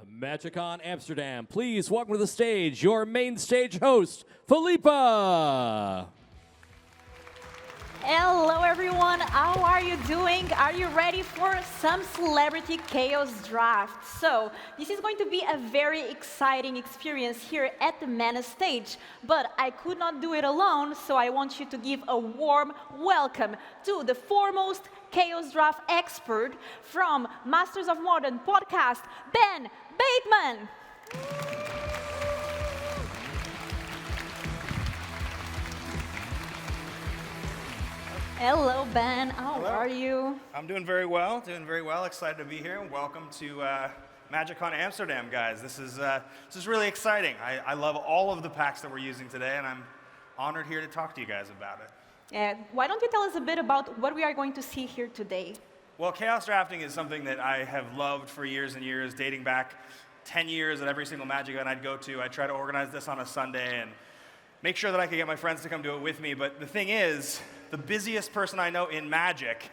MagicCon Amsterdam. Please welcome to the stage your main stage host, Philippa. Hello everyone, how are you doing? Are you ready for some celebrity chaos draft? So, this is going to be a very exciting experience here at the main stage, but I could not do it alone, so I want you to give a warm welcome to the foremost chaos draft expert from Masters of Modern podcast, Ben Bateman. Hello, Ben. How are you? I'm doing very well, Excited to be here. Welcome to MagicCon Amsterdam, guys. This is really exciting. I love all of the packs that we're using today, and I'm honored here to talk to you guys about it. Why don't you tell us a bit about what we are going to see here today? Well, chaos drafting is something that I have loved for years and years, dating back 10 years at every single Magic event I'd go to. I try to organize this on a Sunday and make sure that I could get my friends to come do it with me. But the thing is, the busiest person I know in Magic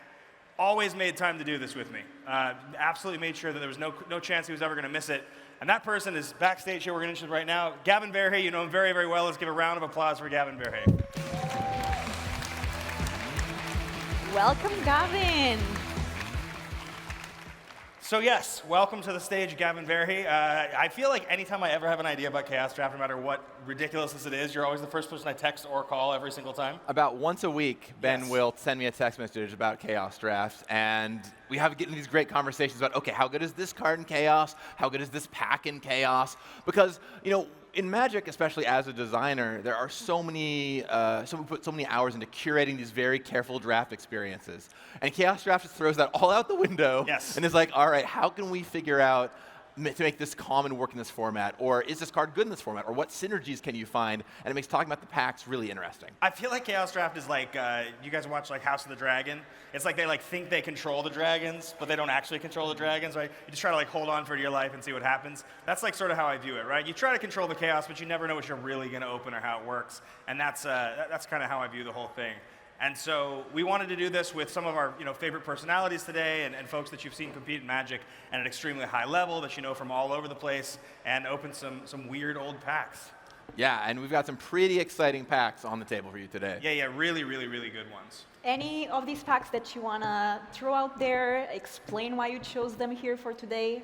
always made time to do this with me. Absolutely made sure that there was no chance he was ever going to miss it. And that person is backstage here. We're going to introduce right now. Gavin Verhey, you know him very, very well. Let's give a round of applause for Gavin Verhey. Welcome, Gavin. So yes, welcome to the stage, Gavin Verhey. I feel like anytime I ever have an idea about Chaos Draft, no matter what ridiculousness it is, you're always the first person I text or call every single time. About once a week, Ben will send me a text message about Chaos Draft, and we have getting these great conversations about, okay, how good is this card in Chaos? How good is this pack in Chaos? Because, you know, in Magic, especially as a designer, there are so many, we put so many hours into curating these very careful draft experiences. And Chaos Draft just throws that all out the window and is like, all right, how can we figure out to make this common work in this format? Or is this card good in this format? Or what synergies can you find? And it makes talking about the packs really interesting. I feel like Chaos Draft is like, you guys watch like House of the Dragon? It's like they think they control the dragons, but they don't actually control the dragons, right? You just try to hold on for dear life and see what happens. That's like sort of how I view it, right? You try to control the chaos, but you never know what you're really going to open or how it works. And that's kind of how I view the whole thing. And so we wanted to do this with some of our favorite personalities today and folks that you've seen compete in Magic at an extremely high level that you know from all over the place, and open some weird old packs. Yeah, and we've got some pretty exciting packs on the table for you today. Yeah, really, really, really good ones. Any of these packs that you want to throw out there, explain why you chose them here for today?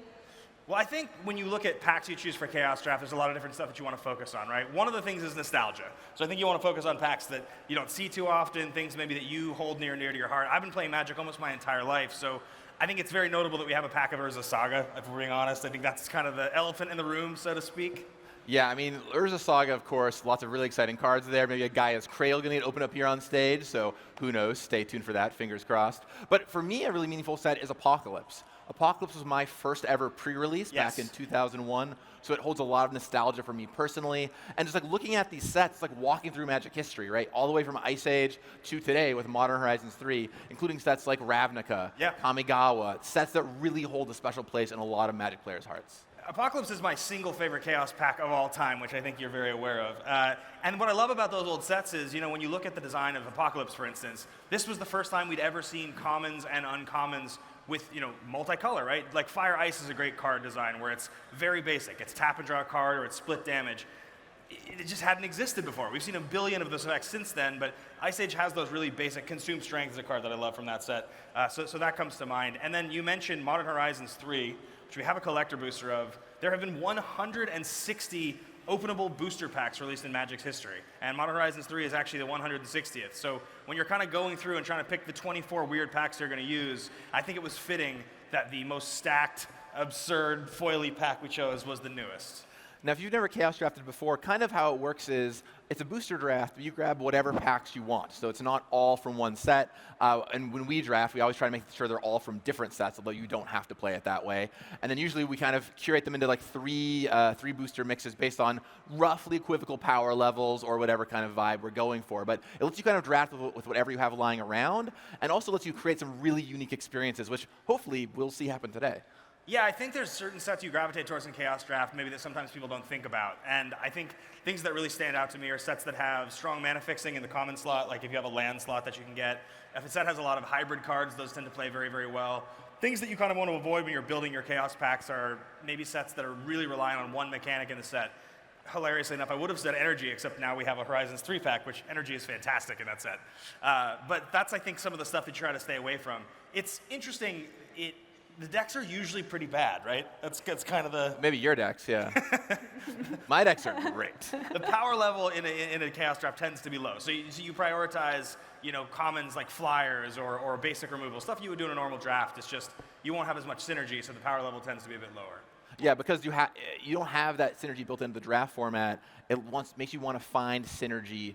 Well, I think when you look at packs you choose for Chaos Draft, there's a lot of different stuff that you want to focus on, right? One of the things is nostalgia. So I think you want to focus on packs that you don't see too often, things maybe that you hold near and dear to your heart. I've been playing Magic almost my entire life, so I think it's very notable that we have a pack of Urza Saga, if we're being honest. I think that's kind of the elephant in the room, so to speak. Yeah, I mean, Urza Saga, of course, lots of really exciting cards there. Maybe a Gaia's Cradle going to open up here on stage, so who knows? Stay tuned for that, fingers crossed. But for me, a really meaningful set is Apocalypse. Apocalypse was my first ever pre-release back in 2001, so it holds a lot of nostalgia for me personally. And just looking at these sets, walking through Magic history, right? All the way from Ice Age to today with Modern Horizons 3, including sets like Ravnica, Kamigawa, sets that really hold a special place in a lot of Magic players' hearts. Apocalypse is my single favorite Chaos pack of all time, which I think you're very aware of. And what I love about those old sets is, when you look at the design of Apocalypse, for instance, this was the first time we'd ever seen commons and uncommons with, multicolor, right? Like Fire Ice is a great card design where it's very basic. It's tap and draw a card or it's split damage. It just hadn't existed before. We've seen a billion of those effects since then, but Ice Age has those really basic. Consume Strength is a card that I love from that set. So that comes to mind. And then you mentioned Modern Horizons 3, which we have a collector booster of. There have been 160 openable booster packs released in Magic's history, and Modern Horizons 3 is actually the 160th. So when you're kind of going through and trying to pick the 24 weird packs you're going to use, I think it was fitting that the most stacked, absurd, foily pack we chose was the newest. Now, if you've never Chaos Drafted before, kind of how it works is it's a booster draft, but you grab whatever packs you want. So it's not all from one set. And when we draft, we always try to make sure they're all from different sets, although you don't have to play it that way. And then usually we kind of curate them into three booster mixes based on roughly equivocal power levels or whatever kind of vibe we're going for. But it lets you kind of draft with whatever you have lying around, and also lets you create some really unique experiences, which hopefully we'll see happen today. Yeah, I think there's certain sets you gravitate towards in Chaos Draft, maybe that sometimes people don't think about. And I think things that really stand out to me are sets that have strong mana fixing in the common slot, like if you have a land slot that you can get. If a set has a lot of hybrid cards, those tend to play very, very well. Things that you kind of want to avoid when you're building your Chaos packs are maybe sets that are really relying on one mechanic in the set. Hilariously enough, I would have said energy, except now we have a Horizons 3 pack, which energy is fantastic in that set. But that's, I think, some of the stuff that you try to stay away from. It's interesting. The decks are usually pretty bad, right? That's kind of the... Maybe your decks, yeah. My decks are great. The power level in a Chaos draft tends to be low. So you prioritize, commons like flyers or basic removal. Stuff you would do in a normal draft. It's just you won't have as much synergy, so the power level tends to be a bit lower. Yeah, because you don't have that synergy built into the draft format. It makes you want to find synergy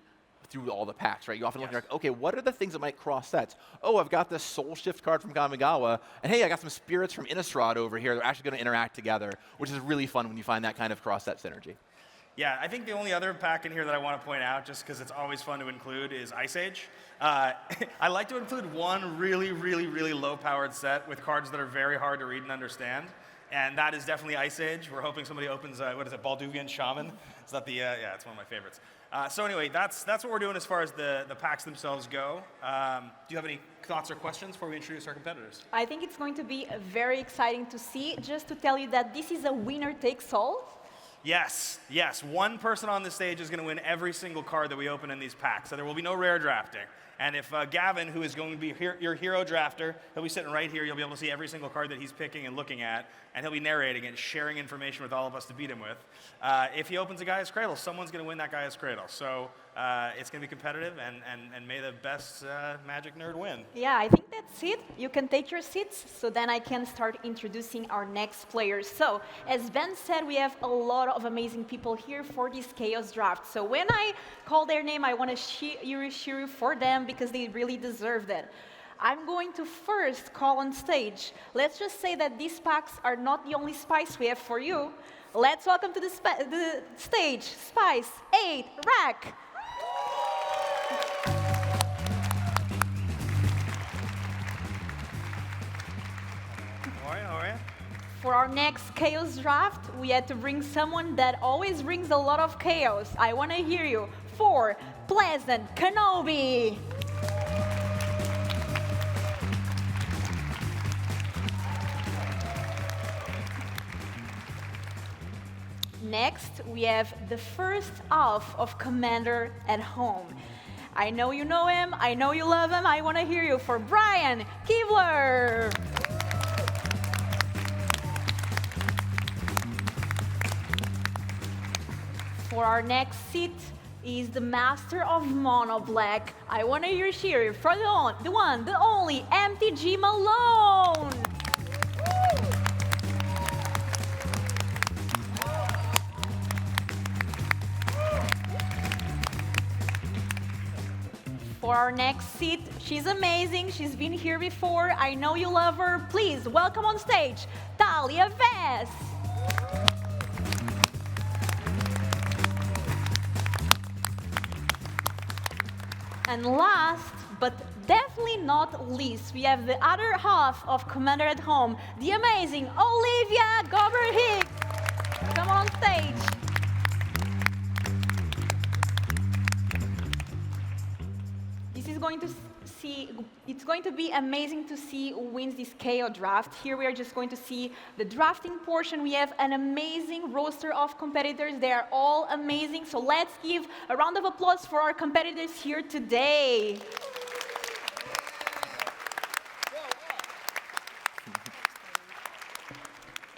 through all the packs, right? You often look like, okay, what are the things that might cross sets? Oh, I've got this Soul Shift card from Kamigawa, and hey, I got some Spirits from Innistrad over here. They're actually going to interact together, which is really fun when you find that kind of cross-set synergy. Yeah, I think the only other pack in here that I want to point out, just because it's always fun to include, is Ice Age. I like to include one really, really, really low-powered set with cards that are very hard to read and understand, and that is definitely Ice Age. We're hoping somebody opens, Balduvian Shaman? Is that the, yeah, it's one of my favorites. So anyway, that's what we're doing as far as the packs themselves go. Do you have any thoughts or questions before we introduce our competitors? I think it's going to be very exciting to see. Just to tell you that this is a winner-takes-all. Yes. One person on the stage is going to win every single card that we open in these packs. So there will be no rare drafting. And if Gavin, who is going to be your hero drafter, he'll be sitting right here. You'll be able to see every single card that he's picking and looking at. And he'll be narrating and sharing information with all of us to beat him with. If he opens a Gaia's Cradle, someone's going to win that Gaia's Cradle. So it's going to be competitive, and may the best Magic nerd win. Yeah, I think that's it. You can take your seats, so then I can start introducing our next players. So, as Ben said, we have a lot of amazing people here for this Chaos Draft. So when I call their name, I want to cheer for them because they really deserve it. I'm going to first call on stage. Let's just say that these packs are not the only spice we have for you. Let's welcome to the stage, Spice 8 Rack. All right. For our next Chaos Draft, we had to bring someone that always brings a lot of chaos. I want to hear you. For Pleasant Kenobi. Next, we have the first half of Commander at Home. I know you know him, I know you love him, I want to hear you for Brian Kibler. For our next seat is the master of Mono Black. I want to hear cheer for the one, the only, MTG Malone. For our next seat, she's amazing. She's been here before. I know you love her. Please welcome on stage, Talia Vess. And last, but definitely not least, we have the other half of Commander at Home, the amazing Olivia Gober-Hicks. Come on stage. It's going to be amazing to see who wins this KO draft. Here we are just going to see the drafting portion. We have an amazing roster of competitors. They are all amazing. So let's give a round of applause for our competitors here today.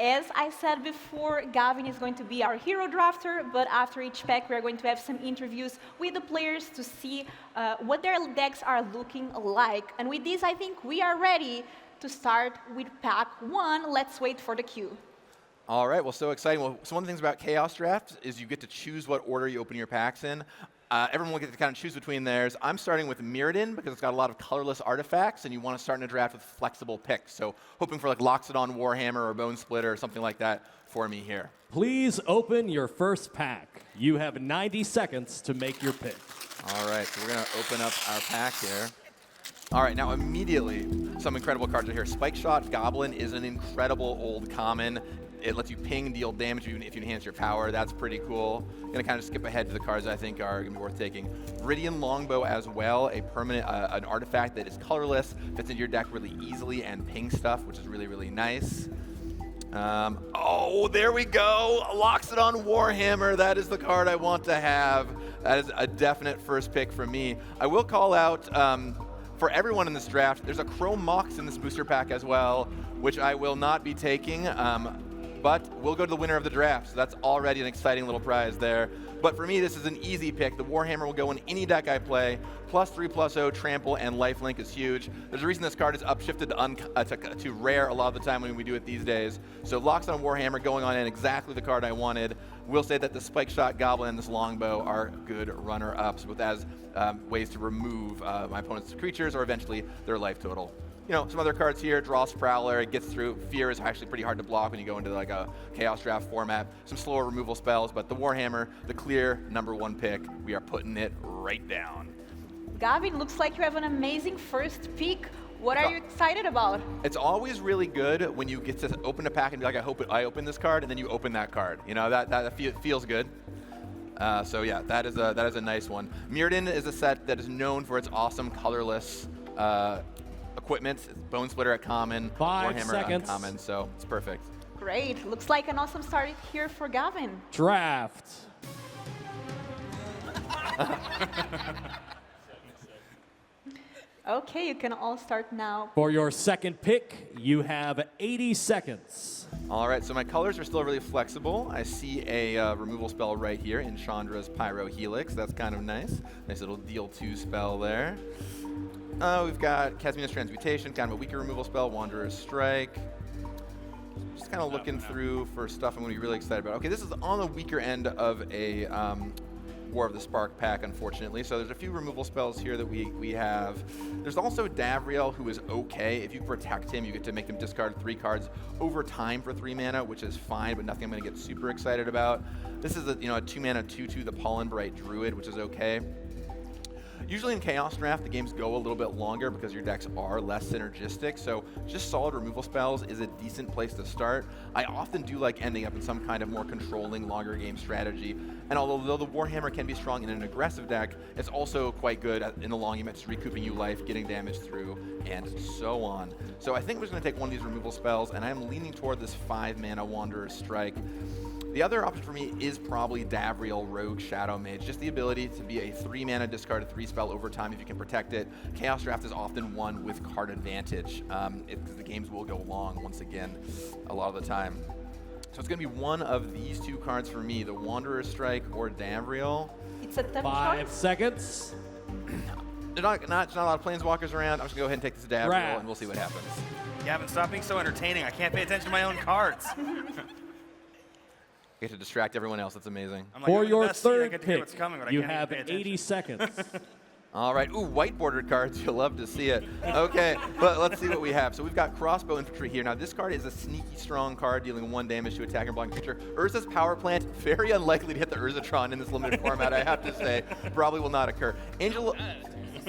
As I said before, Gavin is going to be our hero drafter, but after each pack, we're going to have some interviews with the players to see what their decks are looking like. And with this, I think we are ready to start with pack 1. Let's wait for the cue. All right, well, so exciting. Well, so one of the things about Chaos Drafts is you get to choose what order you open your packs in. Everyone will get to kind of choose between theirs. I'm starting with Mirrodin because it's got a lot of colorless artifacts, and you want to start in a draft with flexible picks. So hoping for like Loxodon Warhammer or Bone Splitter or something like that for me here. Please open your first pack. You have 90 seconds to make your pick. All right, so we're going to open up our pack here. All right, now immediately, some incredible cards are here. Spike Shot Goblin is an incredible old common. it lets you ping and deal damage even if you enhance your power. That's pretty cool. I'm gonna kind of skip ahead to the cards I think are gonna be worth taking. Viridian Longbow as well, a permanent, an artifact that is colorless, fits into your deck really easily and ping stuff, which is really, really nice. Oh, there we go. Loxodon Warhammer. That is the card I want to have. That is a definite first pick for me. I will call out, for everyone in this draft, there's a Chrome Mox in this booster pack as well, which I will not be taking, but we'll go to the winner of the draft. So that's already an exciting little prize there. But for me, this is an easy pick. The Warhammer will go in any deck I play. +3/+0, Trample, and Lifelink is huge. There's a reason this card is upshifted to rare a lot of the time when we do it these days. So Loxodon Warhammer going on in exactly the card I wanted. We'll say that the Spike Shot Goblin and this Longbow are good runner-ups with as ways to remove my opponent's creatures or eventually their life total. You know, some other cards here, Draw Prowler, it gets through. Fear is actually pretty hard to block when you go into like a Chaos Draft format. Some slower removal spells, but the Warhammer, the clear #1 pick, we are putting it right down. Gavin, looks like you have an amazing first pick. What are you excited about? It's always really good when you get to open a pack and be like, I hope I open this card, and then you open that card. You know, that feels good. So yeah, that is a nice one. Mirrodin is a set that is known for its awesome colorless equipment. It's Bone Splitter at common, 5 Warhammer seconds. uncommon, so it's perfect. Great. Looks like an awesome start here for Gavin. Draft. Okay, you can all start now. For your second pick, you have 80 seconds. All right, so my colors are still really flexible. I see a removal spell right here in Chandra's Pyro Helix. That's kind of nice. Nice little deal 2 spell there. We've got Casmina's Transmutation, kind of a weaker removal spell, Wanderer's Strike. Just kind of looking through for stuff I'm going to be really excited about. Okay, this is on the weaker end of a War of the Spark pack, unfortunately. So there's a few removal spells here that we have. There's also Davriel, who is okay. If you protect him, you get to make him discard 3 cards over time for 3 mana, which is fine, but nothing I'm going to get super excited about. This is a 2 mana 2/2, the Pollen Bright Druid, which is okay. Usually in Chaos Draft, the games go a little bit longer because your decks are less synergistic, so just solid removal spells is a decent place to start. I often do like ending up in some kind of more controlling, longer game strategy, and although the Warhammer can be strong in an aggressive deck, it's also quite good in the long game at just recouping you life, getting damage through, and so on. So I think we're just going to take one of these removal spells, and I'm leaning toward this 5 mana Wanderer's Strike. The other option for me is probably Davriel Rogue Shadow Mage, just the ability to be a 3 mana discard a 3 spell over time if you can protect it. Chaos Draft is often won with card advantage because the games will go long once again a lot of the time. So it's going to be one of these 2 cards for me, the Wanderer's Strike or Davriel. It's a tough 5 choice. There's seconds. not a lot of Planeswalkers around. I'm just going to go ahead and take this Davriel Draft. and we'll see what happens. Gavin, stop being so entertaining. I can't pay attention to my own cards. I get to distract everyone else. That's amazing. I'm like, For I'm in the your best seat. I third get to hear pick, what's coming, but I you can't have even pay 80 seconds. All right. Ooh, white bordered cards. You'll love to see it. Okay, but let's see what we have. So we've got Crossbow Infantry here. Now, this card is a sneaky strong card dealing 1 damage to attack and blocking creature. Urza's Power Plant, very unlikely to hit the Urzatron in this limited format, I have to say. Probably will not occur.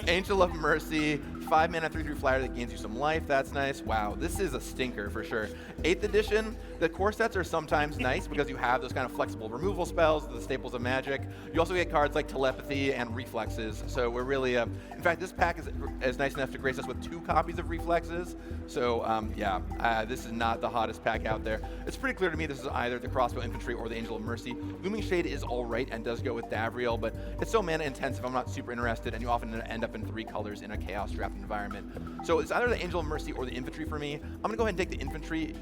Angel of Mercy, 5 mana 3/3 flyer that gains you some life. That's nice. Wow, this is a stinker for sure. 8th edition, the core sets are sometimes nice because you have those kind of flexible removal spells, the staples of Magic. You also get cards like Telepathy and Reflexes. So we're really, in fact, this pack is nice enough to grace us with 2 copies of Reflexes. So this is not the hottest pack out there. It's pretty clear to me this is either the Crossbow Infantry or the Angel of Mercy. Looming Shade is all right and does go with Davriel, but it's so mana intensive I'm not super interested, and you often end up in 3 colors in a Chaos Draft environment. So it's either the Angel of Mercy or the Infantry for me. I'm going to go ahead and take the Infantry.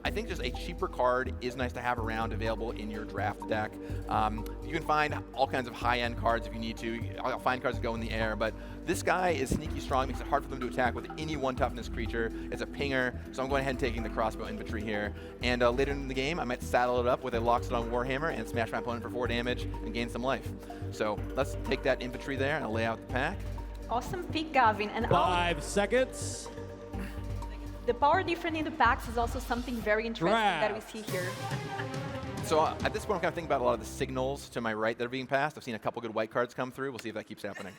I think just a cheaper card is nice to have around, available in your draft deck. You can find all kinds of high-end cards if you need to. I'll find cards that go in the air, but this guy is sneaky strong. Makes it hard for them to attack with any 1 toughness creature. It's a pinger, so I'm going ahead and taking the Crossbow Infantry here. And later in the game, I might saddle it up with a Loxodon Warhammer and smash my opponent for 4 damage and gain some life. So let's take that Infantry there and I'll lay out the pack. Awesome pick, Gavin. And 5 seconds. the power difference in the packs is also something very interesting that we see here. So at this point, I'm kind of thinking about a lot of the signals to my right that are being passed. I've seen a couple good white cards come through. We'll see if that keeps happening.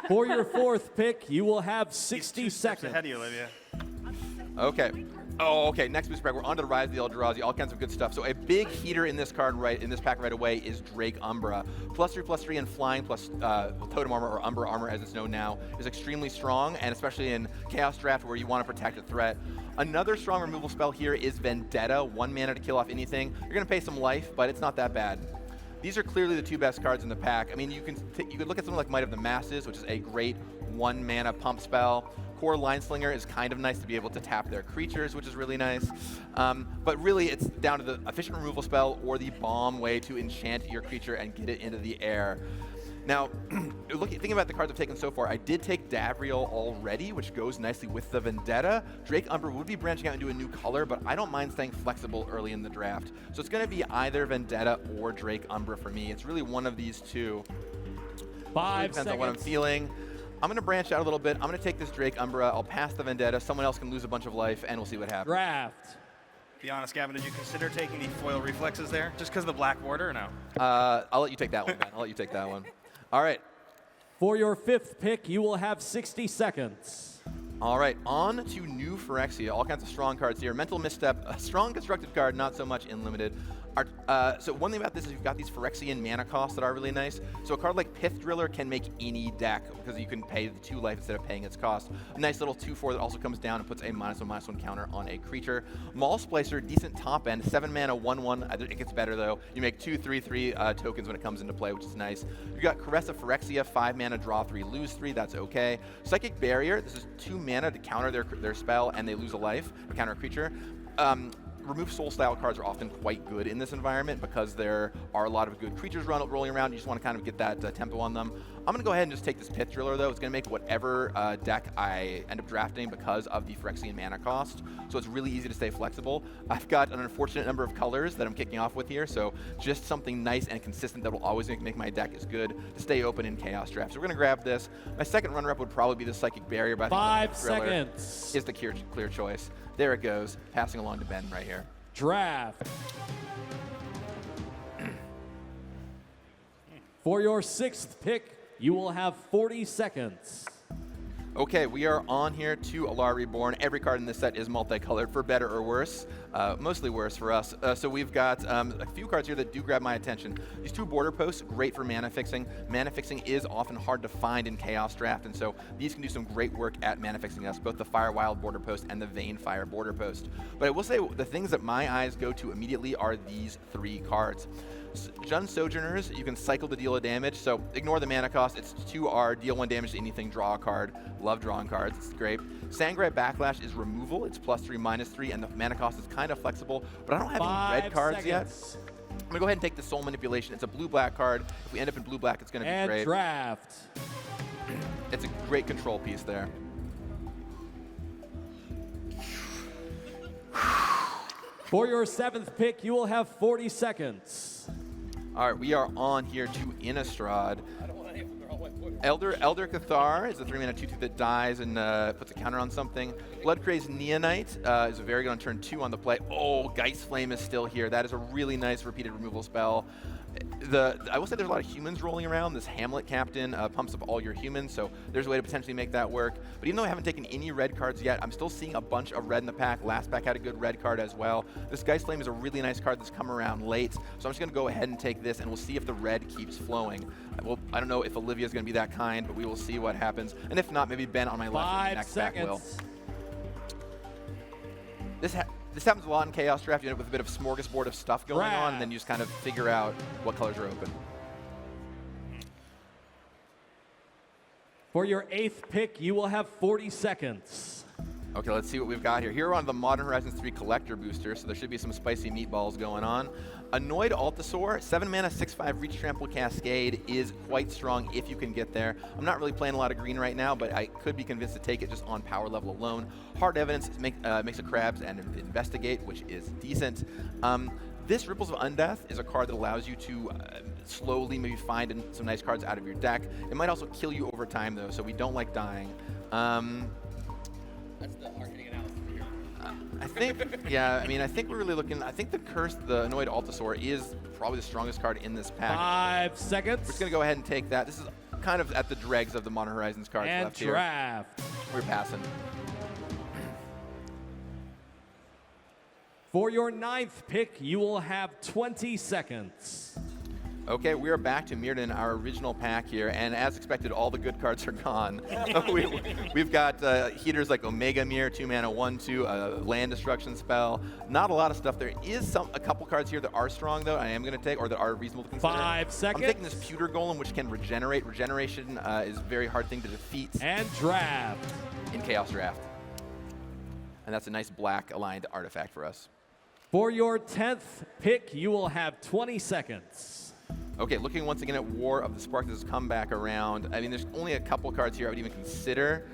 For your 4th pick, you will have 60 He's 2 steps seconds. ahead of you, Olivia. Okay. Oh, okay. Next booster pack, we're on to the Rise of the Eldrazi, all kinds of good stuff. So a big heater in this card, in this pack right away, is Drake Umbra. +3/+3 and flying plus totem armor or Umbra armor, as it's known now, is extremely strong, and especially in Chaos Draft where you want to protect a threat. Another strong removal spell here is Vendetta, 1 mana to kill off anything. You're going to pay some life, but it's not that bad. These are clearly the 2 best cards in the pack. I mean, you could look at something like Might of the Masses, which is a great 1 mana pump spell. Core Lineslinger is kind of nice to be able to tap their creatures, which is really nice. But really, it's down to the efficient removal spell or the bomb way to enchant your creature and get it into the air. Now, thinking about the cards I've taken so far, I did take Davriel already, which goes nicely with the Vendetta. Drake Umbra would be branching out into a new color, but I don't mind staying flexible early in the draft. So it's going to be either Vendetta or Drake Umbra for me. It's really one of these two. 5 Depends seconds. on what I'm feeling. I'm going to branch out a little bit. I'm going to take this Drake Umbra. I'll pass the Vendetta. Someone else can lose a bunch of life, and we'll see what happens. Draft. Be honest, Gavin, did you consider taking the foil reflexes there? Just because of the black border, or no? I'll let you take that one, Ben. I'll let you take that one. All right. For your 5th pick, you will have 60 seconds. All right, on to New Phyrexia. All kinds of strong cards here. Mental Misstep, a strong constructed card, not so much in limited. So one thing about this is you've got these Phyrexian mana costs that are really nice. So a card like Pith Driller can make any deck because you can pay the 2 life instead of paying its cost. A nice little 2/4 that also comes down and puts a -1/-1 counter on a creature. Maul Splicer, decent top end, 7 mana, 1/1. It gets better though. You make 2 3/3 tokens when it comes into play, which is nice. You got Caress of Phyrexia, 5 mana, draw 3, lose 3. That's okay. Psychic Barrier, this is 2 mana to counter their spell and they lose a life, or counter a creature. Remove soul style cards are often quite good in this environment because there are a lot of good creatures rolling around. You just want to kind of get that tempo on them. I'm going to go ahead and just take this Pith Driller though. It's going to make whatever deck I end up drafting because of the Phyrexian mana cost. So it's really easy to stay flexible. I've got an unfortunate number of colors that I'm kicking off with here. So just something nice and consistent that will always make my deck as good to stay open in Chaos Draft. So we're going to grab this. My second runner-up would probably be the Psychic Barrier, but I think 5 the Pith Driller seconds. is the clear choice. There it goes, passing along to Ben right here. Draft. For your 6th pick, you will have 40 seconds. Okay, we are on here to Alara Reborn. Every card in this set is multicolored, for better or worse. Mostly worse for us. So we've got a few cards here that do grab my attention. These 2 border posts, great for mana fixing. Mana fixing is often hard to find in Chaos Draft, and so these can do some great work at mana fixing us, both the Firewild border post and the Vanefire border post. But I will say the things that my eyes go to immediately are these 3 cards. Jund Sojourners, you can cycle to deal a damage, so ignore the mana cost. It's 2R, deal 1 damage to anything, draw a card. Love drawing cards, it's great. Sangrai Backlash is removal, it's +3/-3, and the mana cost is kind of flexible, but I don't have any red cards yet. I'm gonna go ahead and take the Soul Manipulation. It's a blue-black card. If we end up in blue-black, it's gonna be great. And draft. It's a great control piece there. For your 7th pick, you will have 40 seconds. All right, we are on here to Innistrad. Elder Cathar is a 3 mana 2/2 that dies and puts a counter on something. Bloodcrazed Neonite is a very good on turn 2 on the play. Oh, Geist Flame is still here. That is a really nice repeated removal spell. I will say there's a lot of humans rolling around. This Hamlet Captain pumps up all your humans, so there's a way to potentially make that work. But even though I haven't taken any red cards yet, I'm still seeing a bunch of red in the pack. Last pack had a good red card as well. This Geist Flame is a really nice card that's come around late, so I'm just going to go ahead and take this, and we'll see if the red keeps flowing. Well, I don't know if Olivia's going to be that kind, but we will see what happens. And if not, maybe Ben on my left in the next pack will. This happens a lot in Chaos Draft. You end up with a bit of smorgasbord of stuff going on, and then you just kind of figure out what colors are open. For your 8th pick, you will have 40 seconds. Okay, let's see what we've got here. Here we're on the Modern Horizons 3 Collector Booster, so there should be some spicy meatballs going on. Annoyed Altasaur, 7 mana, 6/5 Reach, Trample, Cascade is quite strong if you can get there. I'm not really playing a lot of green right now, but I could be convinced to take it just on power level alone. Hard Evidence makes a Crabs and Investigate, which is decent. This Ripples of Undeath is a card that allows you to slowly maybe find some nice cards out of your deck. It might also kill you over time, though, so we don't like dying. That's the hard-hitting analysis here. I think, yeah, I mean, I think we're really looking, I think the Annoyed Altasaur is probably the strongest card in this pack. 5 seconds. We're just going to go ahead and take that. This is kind of at the dregs of the Modern Horizons cards And left here. draft. We're passing. For your 9th pick, you will have 20 seconds. Okay, we are back to Mirrodin, our original pack here, and as expected, all the good cards are gone. We've got heaters like Omega Mirror, 2-mana, 1/2, land destruction spell. Not a lot of stuff. There is a couple cards here that are strong, though, I am going to take, or that are reasonable to consider. 5 seconds. I'm taking this Pewter Golem, which can regenerate. Regeneration is a very hard thing to defeat. And draft. In Chaos Draft. And that's a nice black aligned artifact for us. For your 10th pick, you will have 20 seconds. Okay, looking once again at War of the Spark, this has come back around. I mean, there's only a couple cards here I would even consider.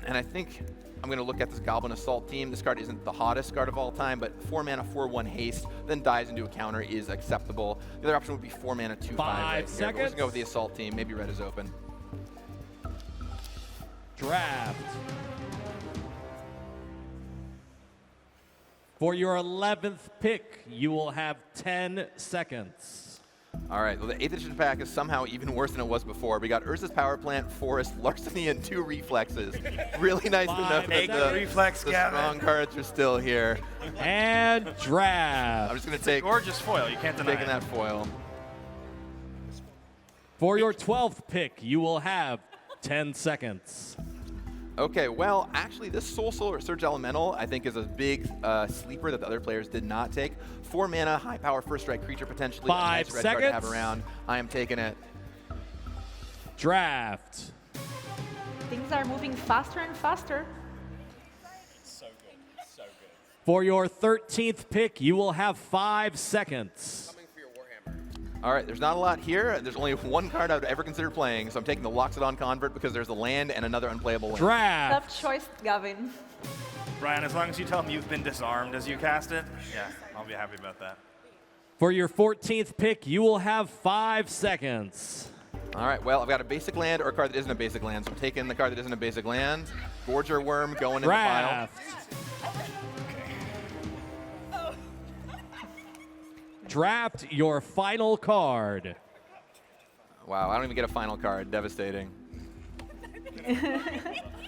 And I think I'm going to look at this Goblin Assault team. This card isn't the hottest card of all time, but 4 mana, 4/1 haste, then dies into a counter is acceptable. The other option would be 4 mana, 2/5 right here. But we're going to go with the Assault team. Maybe red is open. Draft. For your 11th pick, you will have 10 seconds. All right, well, the 8th edition pack is somehow even worse than it was before. We got Urza's Power Plant, Forest, Larceny, and 2 Reflexes. Really nice to know that the strong cards are still here. And draft. I'm just going to take Gorgeous foil. You can't deny taking that foil. For your 12th pick, you will have 10 seconds. Okay, well, actually, this Soul Surge Elemental, I think, is a big sleeper that the other players did not take. 4 mana, high power, first strike creature potentially. 5 a nice red card to have seconds. around. I am taking it. Draft. Things are moving faster and faster. So good. So good. For your 13th pick, you will have 5 seconds. Coming for your Warhammer. All right, there's not a lot here. There's only one card I would ever consider playing, so I'm taking the Loxodon Convert because there's a land and another unplayable land. Draft. Tough choice, Gavin. Brian, as long as you tell him you've been disarmed as you cast it, yeah, I'll be happy about that. For your 14th pick, you will have 5 seconds. All right, well, I've got a basic land or a card that isn't a basic land, so I'm taking the card that isn't a basic land. Gorger Worm going in the pile. Draft your final card. Wow, I don't even get a final card. Devastating.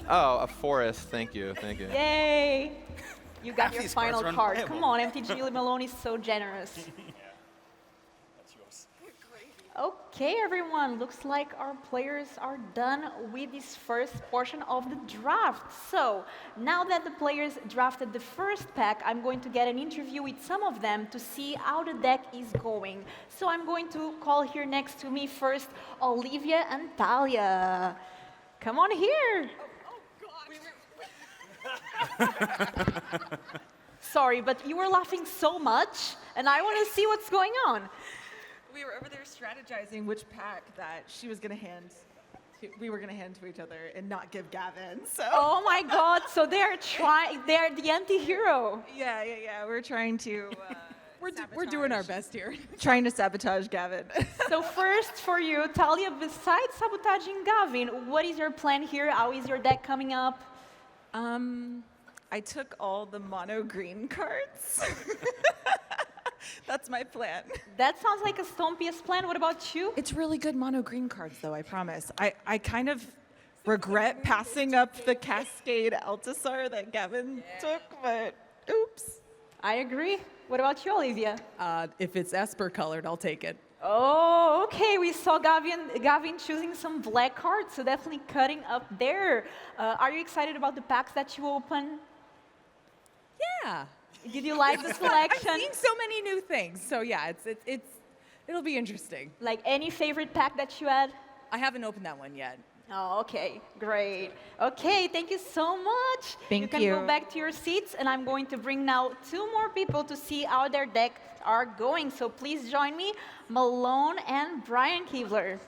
Oh, a forest. Thank you. Thank you. Yay! You got your These final cards are card. unplayable. Come on, MTG Malone is so generous. That's yours. Okay, everyone. Looks like our players are done with this first portion of the draft. So, now that the players drafted the first pack, I'm going to get an interview with some of them to see how the deck is going. So, I'm going to call here next to me first Olivia and Talia. Come on here. Sorry, but you were laughing so much, and I want to see what's going on. We were over there strategizing which pack that she was going to hand. We were going to hand to each other and not give Gavin. So Oh my God! So they're the anti-hero. yeah. We're trying to. We're doing our best here. Trying to sabotage Gavin. So first for you, Talia, besides sabotaging Gavin, what is your plan here? How is your deck coming up? I took all the mono green cards. That's my plan. That sounds like a Stompiest plan. What about you? It's really good mono green cards, though, I promise. I kind of regret passing up the Cascade Altasar that Gavin took, but oops. I agree. What about you, Olivia? If it's Esper colored, I'll take it. Oh, okay. We saw Gavin choosing some black cards, so definitely cutting up there. Are you excited about the packs that you open? Yeah. Did you like the selection? I'm seeing so many new things. So yeah, it'll be interesting. Like any favorite pack that you had? I haven't opened that one yet. Oh, okay, great. Okay, thank you so much. You can go back to your seats, and I'm going to bring now 2 more people to see how their decks are going. So please join me, Malone and Brian Keebler.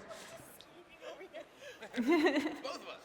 Both of us.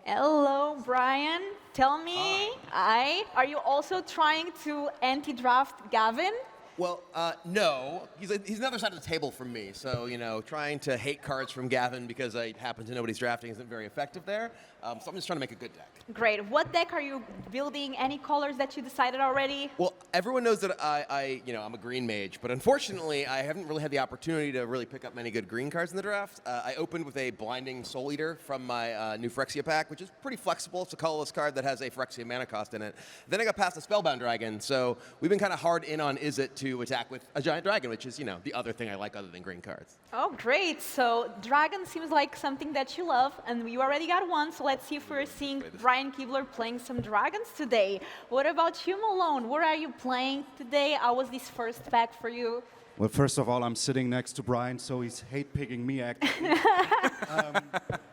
Hello, Brian. Tell me, are you also trying to anti-draft Gavin? Well, no. He's on the other side of the table from me, so, trying to hate cards from Gavin because I happen to know what he's drafting isn't very effective there. So I'm just trying to make a good deck. Great. What deck are you building? Any colors that you decided already? Well, everyone knows that I'm a green mage, but unfortunately, I haven't really had the opportunity to really pick up many good green cards in the draft. I opened with a Blinding Soul Eater from my new Phyrexia pack, which is pretty flexible. It's a colorless card that has a Phyrexia mana cost in it. Then I got past the Spellbound Dragon, so we've been kind of hard in on Izzet to attack with a giant dragon, which is, the other thing I like other than green cards. Oh, great. So dragon seems like something that you love, and you already got one, so let's see if we're seeing Brian Kibler playing some dragons today. What about you, Malone? What are you playing today? How was this first pack for you? Well, first of all, I'm sitting next to Brian, so he's hate-picking me, actually.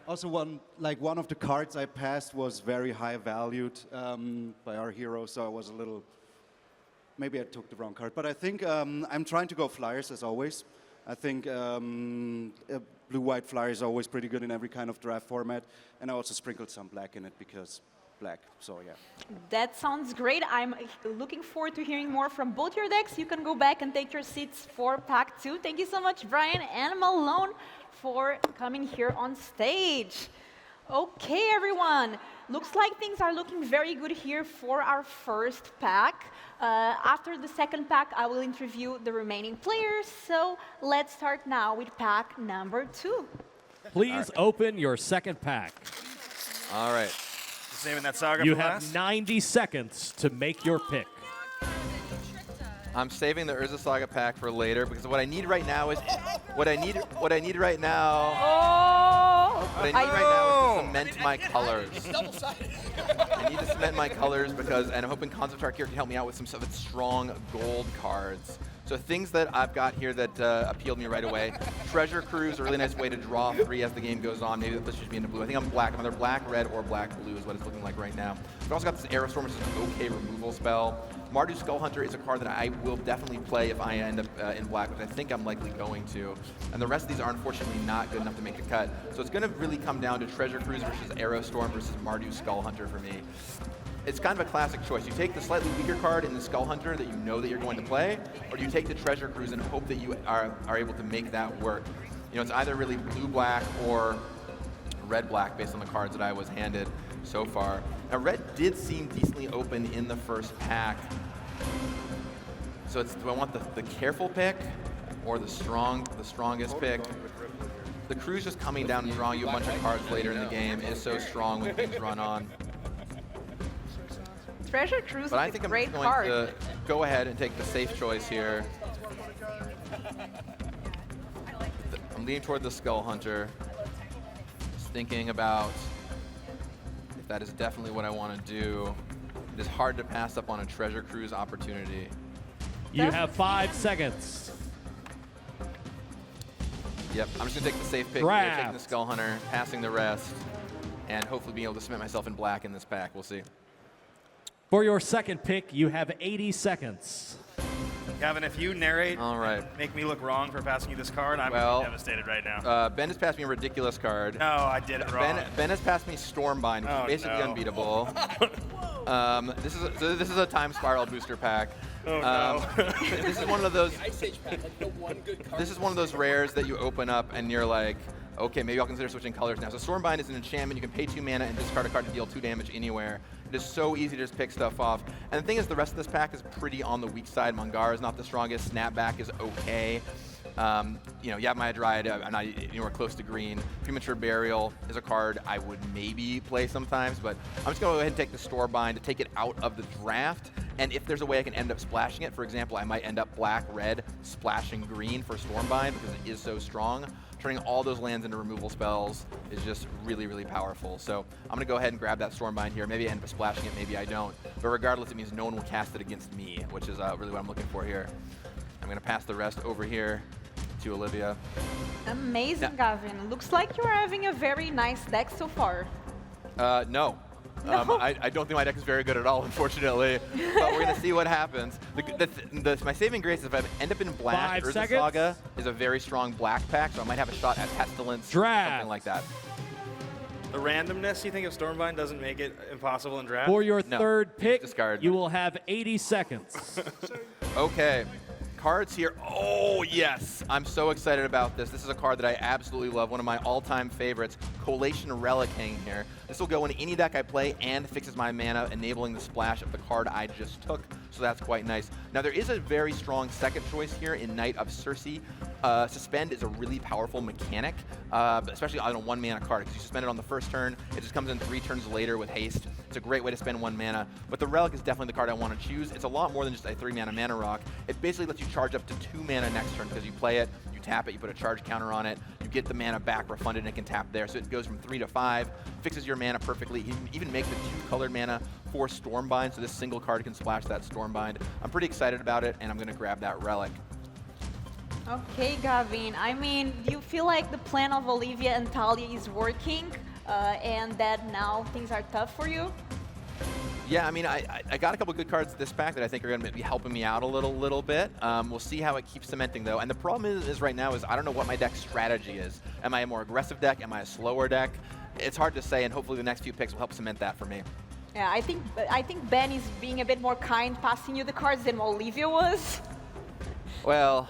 Also, one of the cards I passed was very high valued by our hero, so I was a little... Maybe I took the wrong card, but I think I'm trying to go flyers, as always. I think blue-white flyer is always pretty good in every kind of draft format, and I also sprinkled some black in it because black, so yeah. That sounds great. I'm looking forward to hearing more from both your decks. You can go back and take your seats for pack 2. Thank you so much, Brian and Malone, for coming here on stage. Okay, everyone. Looks like things are looking very good here for our first pack. After the second pack, I will interview the remaining players. So let's start now with pack number 2. Please open your second pack. All right. Saving that saga You for have last. 90 seconds to make your pick. I'm saving the Urza Saga pack for later because what I need right now is what I need right now. What I need right now is to cement my colors. I need to cement my colors because, and I'm hoping Concept Art here can help me out with some of its strong gold cards. So things that I've got here that appealed me right away. Treasure Cruise, a really nice way to draw 3 as the game goes on. Maybe this should be into blue. I think I'm black. I'm either black, red, or black, blue is what it's looking like right now. I've also got this Aerostorm, which is an okay removal spell. Mardu Skull Hunter is a card that I will definitely play if I end up in black, which I think I'm likely going to. And the rest of these are unfortunately not good enough to make the cut. So it's going to really come down to Treasure Cruise versus Aerostorm versus Mardu Skull Hunter for me. It's kind of a classic choice. You take the slightly weaker card in the Skull Hunter that you know that you're going to play, or do you take the Treasure Cruise and hope that you are able to make that work? It's either really blue-black or red-black based on the cards that I was handed so far. Now, red did seem decently open in the first pack. So do I want the careful pick or the strongest pick? The Cruise just coming down and drawing you a bunch of cards later in the game is so strong when things run on. Treasure Cruise But I is think a I'm great going card. to go ahead and take the safe choice here. I'm leaning toward the Skull Hunter. Just thinking about if that is definitely what I want to do. It is hard to pass up on a Treasure Cruise opportunity. You have 5 seconds. Yep, I'm just going to take the safe pick here, taking the Skull Hunter, passing the rest, and hopefully being able to cement myself in black in this pack. We'll see. For your second pick, you have 80 seconds. Gavin, if you narrate, All right. make me look wrong for passing you this card, I'm devastated right now. Ben has passed me a ridiculous card. No, I did it wrong. Ben has passed me Stormbind, which is basically unbeatable. This is a Time Spiral booster pack. This is one of those. This is one of those rares that you open up and you're like, okay, maybe I'll consider switching colors now. So Stormbind is an enchantment. You can pay 2 mana and discard a card to deal 2 damage anywhere. It is so easy to just pick stuff off. And the thing is, the rest of this pack is pretty on the weak side. Mangara is not the strongest. Snapback is okay. Yavimaya Dryad, I'm not anywhere close to green. Premature Burial is a card I would maybe play sometimes, but I'm just going to go ahead and take the Storebind to take it out of the draft. And if there's a way I can end up splashing it, for example, I might end up black-red splashing green for Stormbind because it is so strong. Turning all those lands into removal spells is just really, really powerful. So I'm going to go ahead and grab that Stormbind here. Maybe I end up splashing it, maybe I don't. But regardless, it means no one will cast it against me, which is really what I'm looking for here. I'm going to pass the rest over here to Olivia. Amazing, Gavin. Looks like you're having a very nice deck so far. No. I don't think my deck is very good at all, unfortunately. But we're going to see what happens. My saving grace is if I end up in black, 5 Urza seconds. Saga is a very strong black pack, so I might have a shot at Pestilence, something like that. The randomness, you think, of Stormbind doesn't make it impossible in draft? For your No, third pick, discard. you will have 80 seconds. Okay. cards here. Oh, yes. I'm so excited about this. This is a card that I absolutely love, one of my all-time favorites, Collation Relic hanging here. This will go in any deck I play and fixes my mana, enabling the splash of the card I just took, so that's quite nice. Now, there is a very strong second choice here in Knight of Circe. Suspend is a really powerful mechanic, especially on a 1-mana card, because you suspend it on the first turn, it just comes in 3 turns later with haste. It's a great way to spend 1 mana, but the Relic is definitely the card I want to choose. It's a lot more than just a 3-mana mana rock. It basically lets you charge up to 2 mana next turn, because you play it, you tap it, you put a charge counter on it, you get the mana back refunded, and it can tap there. So it goes from 3 to 5, fixes your mana perfectly. You can even make the 2-colored mana for Stormbind, so this single card can splash that Stormbind. I'm pretty excited about it, and I'm going to grab that Relic. Okay, Gavin. I mean, do you feel like the plan of Olivia and Talia is working, and that now things are tough for you? Yeah, I mean, I got a couple good cards this pack that I think are going to be helping me out a little bit. We'll see how it keeps cementing, though. And the problem is right now is I don't know what my deck strategy is. Am I a more aggressive deck? Am I a slower deck? It's hard to say, and hopefully the next few picks will help cement that for me. Yeah, I think Ben is being a bit more kind, passing you the cards than Olivia was. Well,